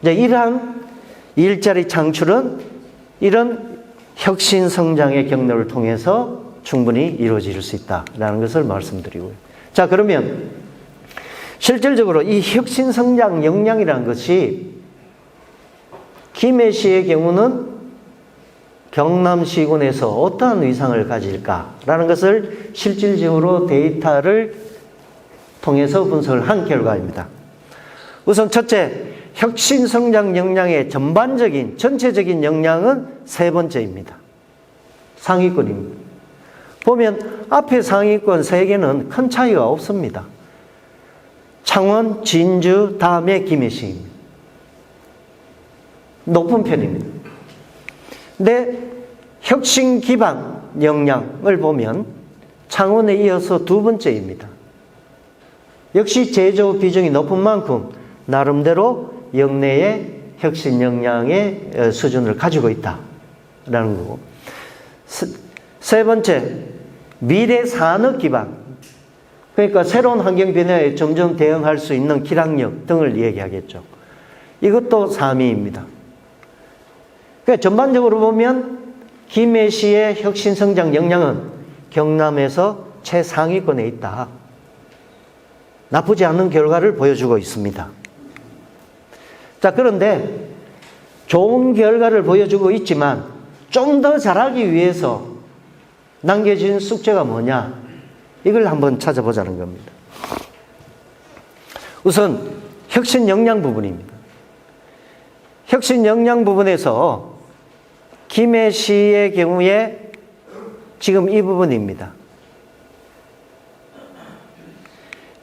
이제 이러한 일자리 창출은 이런 혁신 성장의 경로를 통해서 충분히 이루어질 수 있다라는 것을 말씀드리고요. 자, 그러면 실질적으로 이 혁신 성장 역량이라는 것이 김해시의 경우는 경남시군에서 어떠한 위상을 가질까라는 것을 실질적으로 데이터를 통해서 분석을 한 결과입니다. 우선 첫째, 혁신 성장 역량의 전체적인 역량은 세 번째입니다. 상위권입니다. 보면 앞에 상위권 세 개는 큰 차이가 없습니다. 창원, 진주, 다음에 김해시입니다. 높은 편입니다. 근데 혁신 기반 역량을 보면 창원에 이어서 두 번째입니다. 역시 제조 비중이 높은 만큼 나름대로 역내의 혁신 역량의 수준을 가지고 있다라는 거고, 세 번째, 미래 산업 기반, 그러니까 새로운 환경 변화에 점점 대응할 수 있는 기량력 등을 얘기하겠죠. 이것도 3위입니다. 그러니까 전반적으로 보면 김해시의 혁신 성장 역량은 경남에서 최상위권에 있다. 나쁘지 않은 결과를 보여주고 있습니다. 자, 그런데 좋은 결과를 보여주고 있지만 좀 더 잘하기 위해서 남겨진 숙제가 뭐냐? 이걸 한번 찾아보자는 겁니다. 우선 혁신 역량 부분입니다. 혁신 역량 부분에서 김해시의 경우에 지금 이 부분입니다.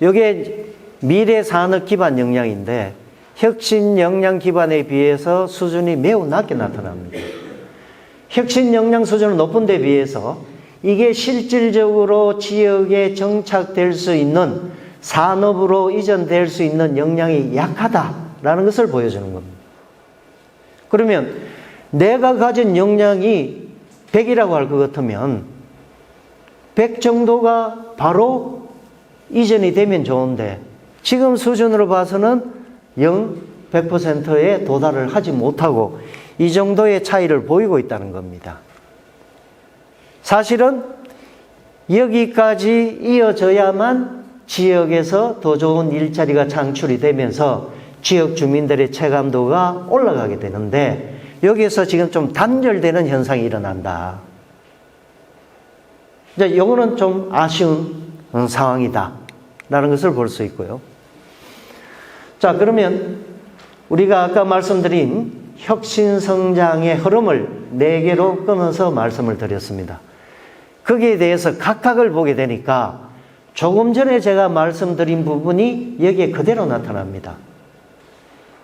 이게 미래 산업 기반 역량인데 혁신 역량 기반에 비해서 수준이 매우 낮게 나타납니다. 혁신 역량 수준은 높은 데 비해서 이게 실질적으로 지역에 정착될 수 있는 산업으로 이전될 수 있는 역량이 약하다라는 것을 보여주는 겁니다. 그러면 내가 가진 역량이 100이라고 할 것 같으면 100 정도가 바로 이전이 되면 좋은데 지금 수준으로 봐서는 100%에 도달을 하지 못하고 이 정도의 차이를 보이고 있다는 겁니다. 사실은 여기까지 이어져야만 지역에서 더 좋은 일자리가 창출이 되면서 지역 주민들의 체감도가 올라가게 되는데 여기에서 지금 좀 단절되는 현상이 일어난다. 이제 이거는 좀 아쉬운 상황이다 라는 것을 볼 수 있고요. 자, 그러면 우리가 아까 말씀드린 혁신성장의 흐름을 4개로 끊어서 말씀을 드렸습니다. 거기에 대해서 각각을 보게 되니까 조금 전에 제가 말씀드린 부분이 여기에 그대로 나타납니다.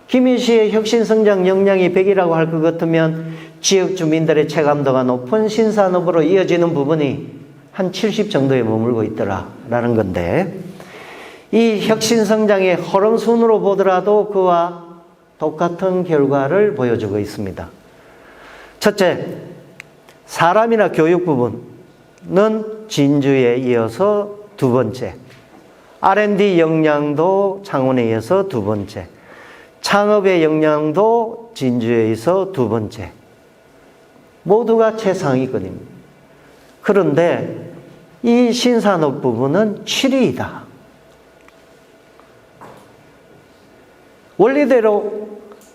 김해시의 혁신성장 역량이 100이라고 할 것 같으면 지역 주민들의 체감도가 높은 신산업으로 이어지는 부분이 한 70 정도에 머물고 있더라라는 건데, 이 혁신성장의 흐름순으로 보더라도 그와 똑같은 결과를 보여주고 있습니다. 첫째, 사람이나 교육 부분은 진주에 이어서 2번째, R&D 역량도 창원에 이어서 2번째, 창업의 역량도 진주에 이어서 2번째, 모두가 최상위권입니다. 그런데 이 신산업 부분은 7위이다. 원리대로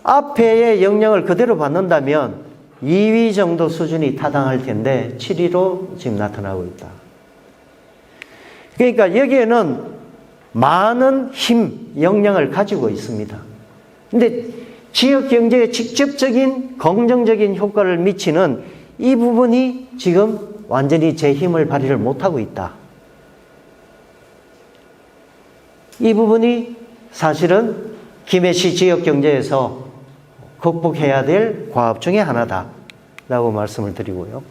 앞에의 역량을 그대로 받는다면 2위 정도 수준이 타당할 텐데 7위로 지금 나타나고 있다. 그러니까 여기에는 많은 힘, 역량을 가지고 있습니다. 근데 지역 경제에 직접적인 긍정적인 효과를 미치는 이 부분이 지금 완전히 제 힘을 발휘를 못하고 있다. 이 부분이 사실은 김해시 지역 경제에서 극복해야 될 과업 중에 하나다라고 말씀을 드리고요.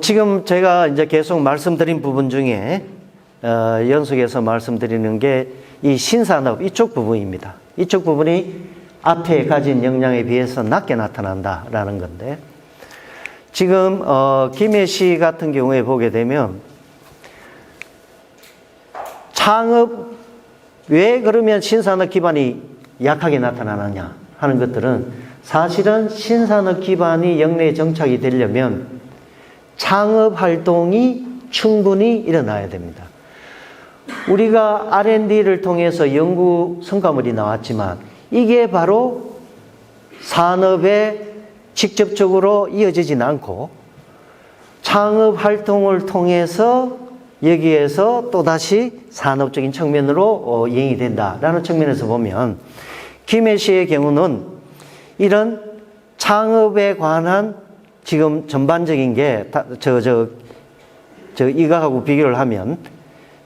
지금 제가 이제 계속 말씀드린 부분 중에 연속해서 말씀드리는 게 이 신산업 이쪽 부분입니다. 이쪽 부분이 앞에 가진 역량에 비해서 낮게 나타난다라는 건데, 지금 김해시 같은 경우에 보게 되면 창업, 왜 그러면 신산업 기반이 약하게 나타나느냐 하는 것들은 사실은 신산업 기반이 역내에 정착이 되려면 창업 활동이 충분히 일어나야 됩니다. 우리가 R&D를 통해서 연구 성과물이 나왔지만 이게 바로 산업에 직접적으로 이어지진 않고 창업 활동을 통해서 여기에서 또다시 산업적인 측면으로 이행이 된다라는 측면에서 보면 김해시의 경우는 이런 창업에 관한 지금 전반적인 게 이거하고 비교를 하면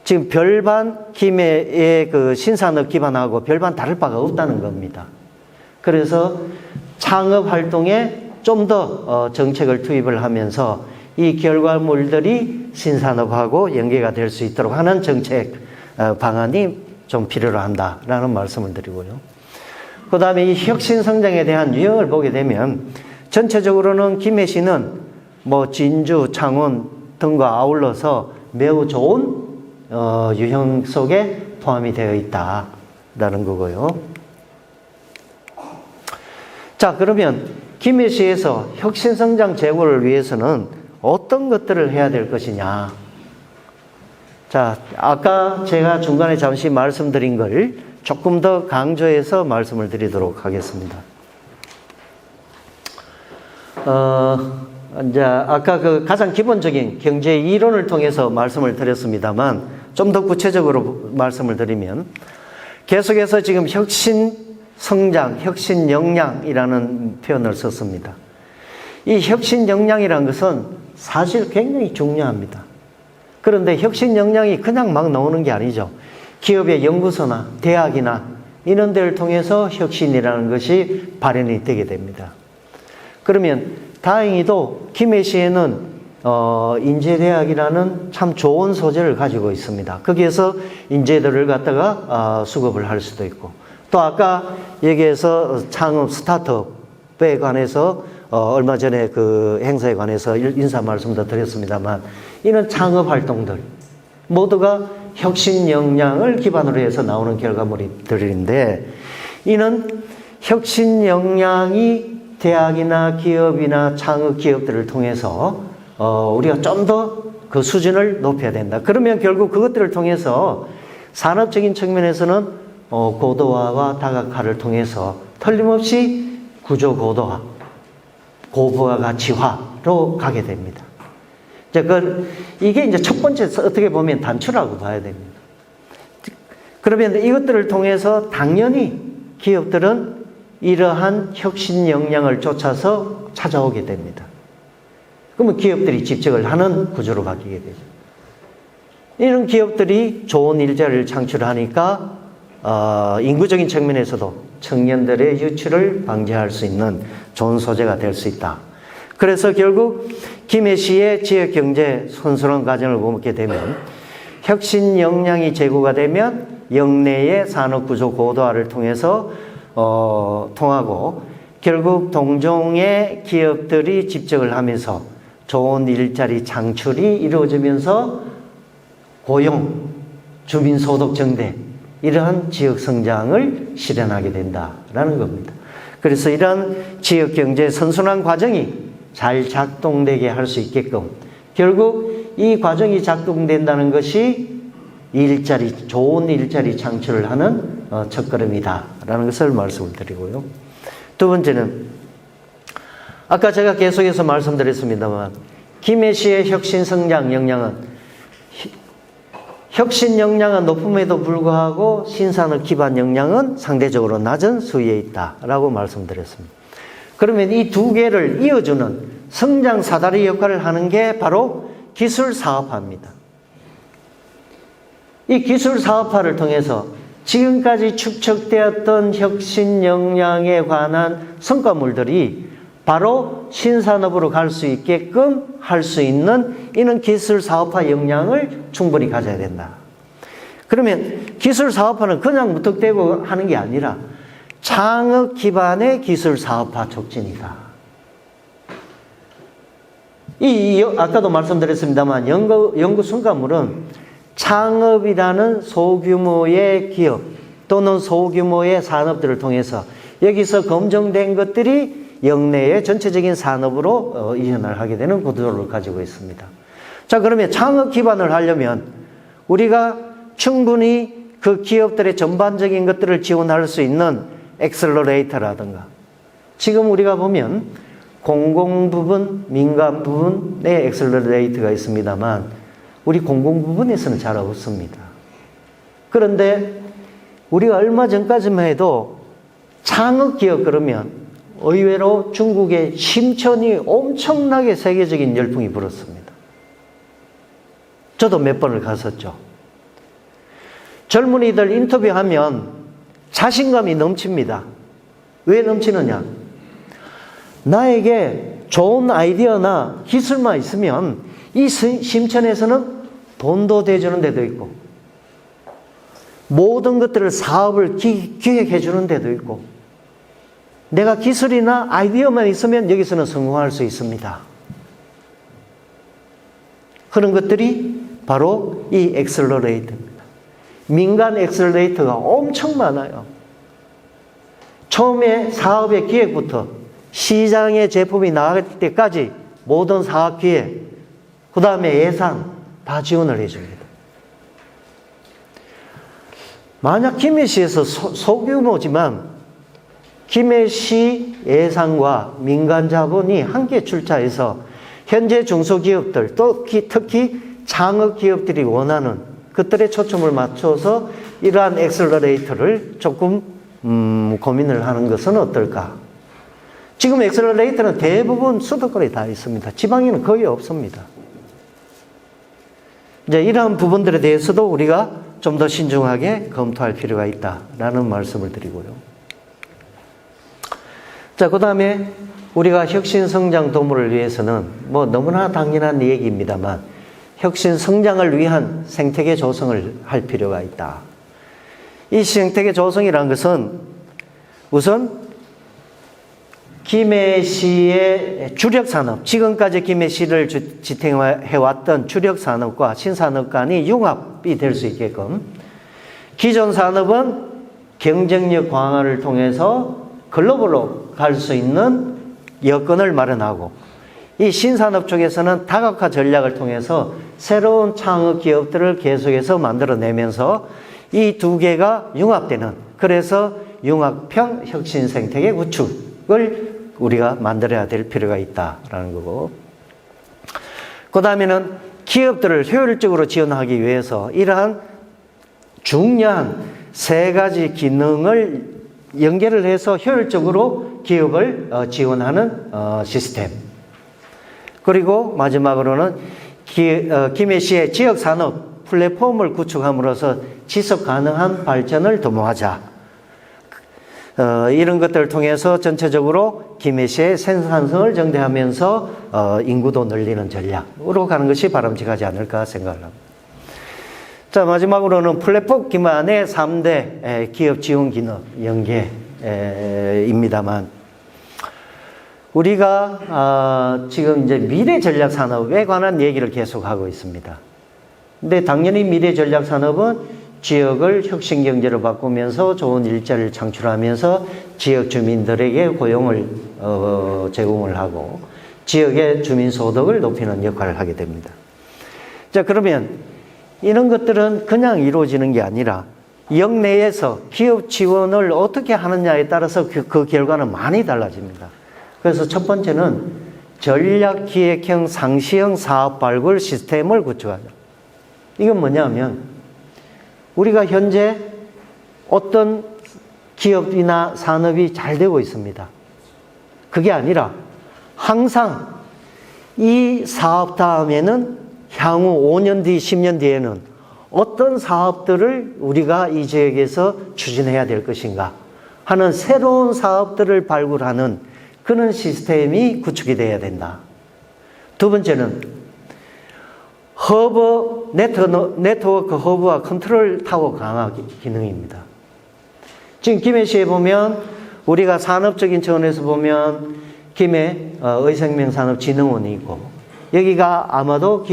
지금 별반 김해의 그 신산업 기반하고 별반 다를 바가 없다는 겁니다. 그래서 창업 활동에 좀 더 정책을 투입을 하면서 이 결과물들이 신산업하고 연계가 될 수 있도록 하는 정책 방안이 좀 필요로 한다라는 말씀을 드리고요. 그 다음에 이 혁신성장에 대한 유형을 보게 되면 전체적으로는 김해시는 뭐 진주, 창원 등과 아울러서 매우 좋은 유형 속에 포함이 되어 있다라는 거고요. 자, 그러면 김해시에서 혁신성장 제고를 위해서는 어떤 것들을 해야 될 것이냐. 자, 아까 제가 중간에 잠시 말씀드린 걸 조금 더 강조해서 말씀을 드리도록 하겠습니다. 이제 아까 그 가장 기본적인 경제 이론을 통해서 말씀을 드렸습니다만 좀 더 구체적으로 말씀을 드리면 계속해서 지금 혁신성장, 혁신역량이라는 표현을 썼습니다. 이 혁신역량이라는 것은 사실 굉장히 중요합니다. 그런데 혁신역량이 그냥 막 나오는 게 아니죠. 기업의 연구소나 대학이나 이런 데를 통해서 혁신이라는 것이 발현이 되게 됩니다. 그러면 다행히도 김해시에는 인재대학이라는 참 좋은 소재를 가지고 있습니다. 거기에서 인재들을 갖다가 수급을 할 수도 있고, 또 아까 여기에서 창업 스타트업에 관해서 얼마 전에 그 행사에 관해서 인사 말씀도 드렸습니다만, 이런 창업 활동들 모두가 혁신 역량을 기반으로 해서 나오는 결과물들인데, 이는 혁신 역량이 대학이나 기업이나 창업 기업들을 통해서 우리가 좀 더 그 수준을 높여야 된다. 그러면 결국 그것들을 통해서 산업적인 측면에서는 고도화와 다각화를 통해서 틀림없이 구조 고도화, 고부가 가치화로 가게 됩니다. 이게 이제 첫 번째 어떻게 보면 단추라고 봐야 됩니다. 그러면 이것들을 통해서 당연히 기업들은 이러한 혁신 역량을 쫓아서 찾아오게 됩니다. 그러면 기업들이 집적을 하는 구조로 바뀌게 되죠. 이런 기업들이 좋은 일자리를 창출하니까 인구적인 측면에서도 청년들의 유출을 방지할 수 있는 좋은 소재가 될 수 있다. 그래서 결국 김해시의 지역경제 선순환 과정을 보게 되면 혁신 역량이 제고가 되면 역내의 산업구조 고도화를 통해서 통하고 결국 동종의 기업들이 집적을 하면서 좋은 일자리 창출이 이루어지면서 고용, 주민소득 증대 이러한 지역 성장을 실현하게 된다라는 겁니다. 그래서 이러한 지역경제 선순환 과정이 잘 작동되게 할 수 있게끔 결국 이 과정이 작동된다는 것이 좋은 일자리 창출을 하는 첫걸음이다라는 것을 말씀을 드리고요. 두 번째는 아까 제가 계속해서 말씀드렸습니다만 김해시의 혁신 성장 역량은 혁신 역량은 높음에도 불구하고 신산업 기반 역량은 상대적으로 낮은 수위에 있다라고 말씀드렸습니다. 그러면 이 두 개를 이어주는 성장 사다리 역할을 하는 게 바로 기술 사업화입니다. 이 기술 사업화를 통해서 지금까지 축적되었던 혁신 역량에 관한 성과물들이 바로 신산업으로 갈 수 있게끔 할 수 있는 이런 기술 사업화 역량을 충분히 가져야 된다. 그러면 기술 사업화는 그냥 무턱대고 하는 게 아니라 창업 기반의 기술 사업화 촉진이다. 아까도 말씀드렸습니다만 연구 성과물은 창업이라는 소규모의 기업 또는 소규모의 산업들을 통해서 여기서 검증된 것들이 역내의 전체적인 산업으로 이전을 하게 되는 구조를 가지고 있습니다. 자, 그러면 창업 기반을 하려면 우리가 충분히 그 기업들의 전반적인 것들을 지원할 수 있는 엑셀러레이터라든가 지금 우리가 보면 공공 부분, 민간 부분에 엑셀러레이터가 있습니다만 우리 공공 부분에서는 잘 없습니다. 그런데 우리가 얼마 전까지만 해도 창업 기업 그러면 의외로 중국의 심천이 엄청나게 세계적인 열풍이 불었습니다. 저도 몇 번을 갔었죠. 젊은이들 인터뷰하면 자신감이 넘칩니다. 왜 넘치느냐? 나에게 좋은 아이디어나 기술만 있으면 이 심천에서는 돈도 대주는 데도 있고 모든 것들을 사업을 기획해 주는 데도 있고 내가 기술이나 아이디어만 있으면 여기서는 성공할 수 있습니다. 그런 것들이 바로 이 엑셀러레이터입니다. 민간 엑셀러레이터가 엄청 많아요. 처음에 사업의 기획부터 시장에 제품이 나갈 때까지 모든 사업 기획, 그 다음에 예산 다 지원을 해줍니다. 만약 김해시에서 소규모지만 김해시 예산과 민간 자본이 함께 출자해서 현재 중소기업들 또 특히 창업기업들이 원하는 것들에 초점을 맞춰서 이러한 엑셀러레이터를 조금 고민을 하는 것은 어떨까? 지금 엑셀러레이터는 대부분 수도권에 다 있습니다. 지방에는 거의 없습니다. 이제 이러한 부분들에 대해서도 우리가 좀 더 신중하게 검토할 필요가 있다라는 말씀을 드리고요. 자, 그 다음에 우리가 혁신 성장 도모를 위해서는 뭐 너무나 당연한 얘기입니다만 혁신 성장을 위한 생태계 조성을 할 필요가 있다. 이 생태계 조성이라는 것은 우선 김해시의 주력산업, 지금까지 김해시를 지탱해왔던 주력산업과 신산업 간이 융합이 될 수 있게끔 기존 산업은 경쟁력 강화를 통해서 글로벌로 갈 수 있는 여건을 마련하고 이 신산업 쪽에서는 다각화 전략을 통해서 새로운 창업 기업들을 계속해서 만들어내면서 이 두 개가 융합되는 그래서 융합형 혁신 생태계 구축 지역을 우리가 만들어야 될 필요가 있다라는 거고, 그 다음에는 기업들을 효율적으로 지원하기 위해서 이러한 중요한 세 가지 기능을 연결을 해서 효율적으로 기업을 지원하는 시스템. 그리고 마지막으로는 김해시의 지역산업 플랫폼을 구축함으로써 지속 가능한 발전을 도모하자. 이런 것들을 통해서 전체적으로 김해시의 생산성을 증대하면서 인구도 늘리는 전략으로 가는 것이 바람직하지 않을까 생각을 합니다. 자, 마지막으로는 플랫폼 기반의 3대 기업 지원 기능 연계입니다만, 우리가 지금 이제 미래 전략 산업에 관한 얘기를 계속하고 있습니다. 근데 당연히 미래 전략 산업은 지역을 혁신 경제로 바꾸면서 좋은 일자리를 창출하면서 지역 주민들에게 고용을 제공을 하고 지역의 주민 소득을 높이는 역할을 하게 됩니다. 자, 그러면 이런 것들은 그냥 이루어지는 게 아니라 역내에서 기업 지원을 어떻게 하느냐에 따라서 그 결과는 많이 달라집니다. 그래서 첫 번째는 전략기획형 상시형 사업 발굴 시스템을 구축하자. 이건 뭐냐면 우리가 현재 어떤 기업이나 산업이 잘 되고 있습니다. 그게 아니라 항상 이 사업 다음에는 향후 5년 뒤, 10년 뒤에는 어떤 사업들을 우리가 이 지역에서 추진해야 될 것인가 하는 새로운 사업들을 발굴하는 그런 시스템이 구축이 돼야 된다. 두 번째는 허브, 네트워크 허브와 컨트롤 타워 강화 기능입니다. 지금 김해시에 보면 우리가 산업적인 차원에서 보면 김해 의생명산업진흥원이 있고 여기가 아마도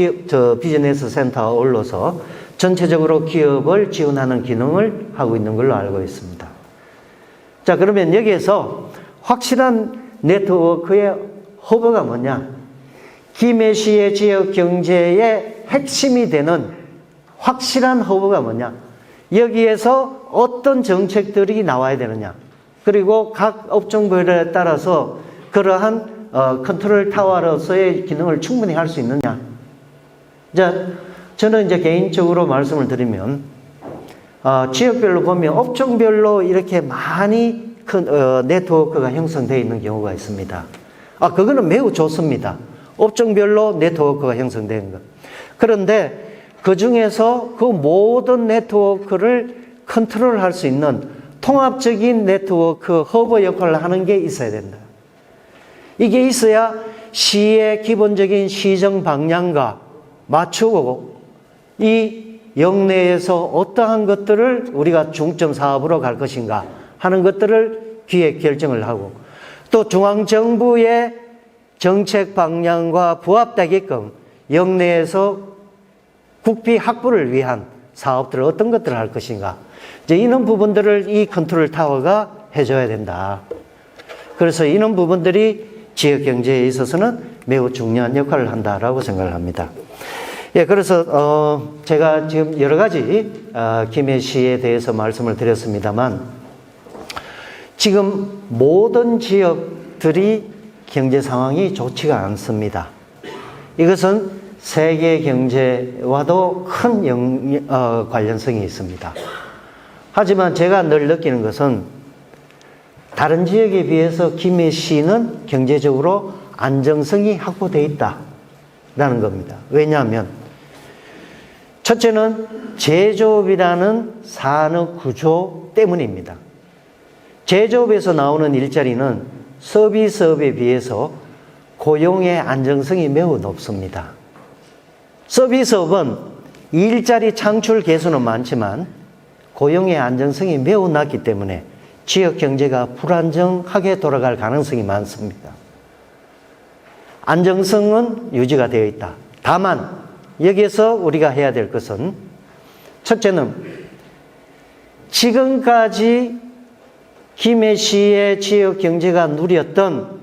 비즈니스 센터와 어울러서 전체적으로 기업을 지원하는 기능을 하고 있는 걸로 알고 있습니다. 자, 그러면 여기에서 확실한 네트워크의 허브가 뭐냐? 김해시의 지역 경제의 핵심이 되는 확실한 허브가 뭐냐? 여기에서 어떤 정책들이 나와야 되느냐? 그리고 각 업종별에 따라서 그러한 컨트롤 타워로서의 기능을 충분히 할 수 있느냐? 자, 저는 이제 개인적으로 말씀을 드리면 지역별로 보면 업종별로 이렇게 많이 큰 네트워크가 형성되어 있는 경우가 있습니다. 그거는 매우 좋습니다. 업종별로 네트워크가 형성되는 것. 그런데 그 중에서 그 모든 네트워크를 컨트롤할 수 있는 통합적인 네트워크 허브 역할을 하는 게 있어야 된다. 이게 있어야 시의 기본적인 시정 방향과 맞추고 이 영내에서 어떠한 것들을 우리가 중점 사업으로 갈 것인가 하는 것들을 기획 결정을 하고 또 중앙정부의 정책 방향과 부합되게끔 영내에서 국비 확보를 위한 사업들을 어떤 것들을 할 것인가. 이제 이런 부분들을 이 컨트롤 타워가 해줘야 된다. 그래서 이런 부분들이 지역 경제에 있어서는 매우 중요한 역할을 한다라고 생각을 합니다. 예, 그래서 제가 지금 여러 가지 김해시에 대해서 말씀을 드렸습니다만 지금 모든 지역들이 경제 상황이 좋지가 않습니다. 이것은 세계 경제와도 큰 관련성이 있습니다. 하지만 제가 늘 느끼는 것은 다른 지역에 비해서 김해시는 경제적으로 안정성이 확보되어 있다라는 겁니다. 왜냐하면 첫째는 제조업이라는 산업 구조 때문입니다. 제조업에서 나오는 일자리는 서비스업에 비해서 고용의 안정성이 매우 높습니다. 서비스업은 일자리 창출 개수는 많지만 고용의 안정성이 매우 낮기 때문에 지역 경제가 불안정하게 돌아갈 가능성이 많습니다. 안정성은 유지가 되어 있다. 다만 여기에서 우리가 해야 될 것은 첫째는 지금까지 김해시의 지역 경제가 누렸던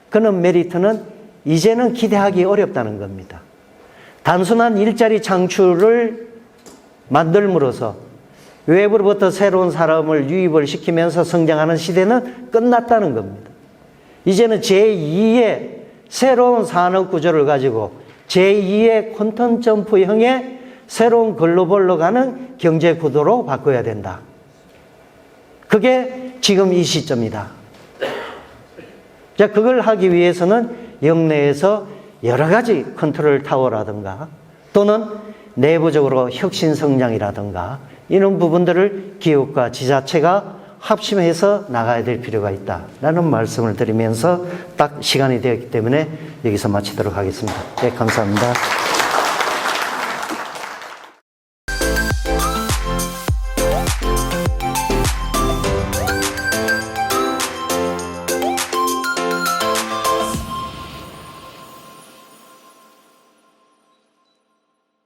그런 메리트는 이제는 기대하기 어렵다는 겁니다. 단순한 일자리 창출을 만들므로써 외부로부터 새로운 사람을 유입을 시키면서 성장하는 시대는 끝났다는 겁니다. 이제는 제2의 새로운 산업 구조를 가지고 제2의 퀀텀 점프형의 새로운 글로벌로 가는 경제 구도로 바꿔야 된다. 그게 지금 이 시점이다. 자, 그걸 하기 위해서는 역내에서 여러 가지 컨트롤 타워라든가 또는 내부적으로 혁신 성장이라든가 이런 부분들을 기업과 지자체가 합심해서 나가야 될 필요가 있다라는 말씀을 드리면서 딱 시간이 되었기 때문에 여기서 마치도록 하겠습니다. 네, 감사합니다.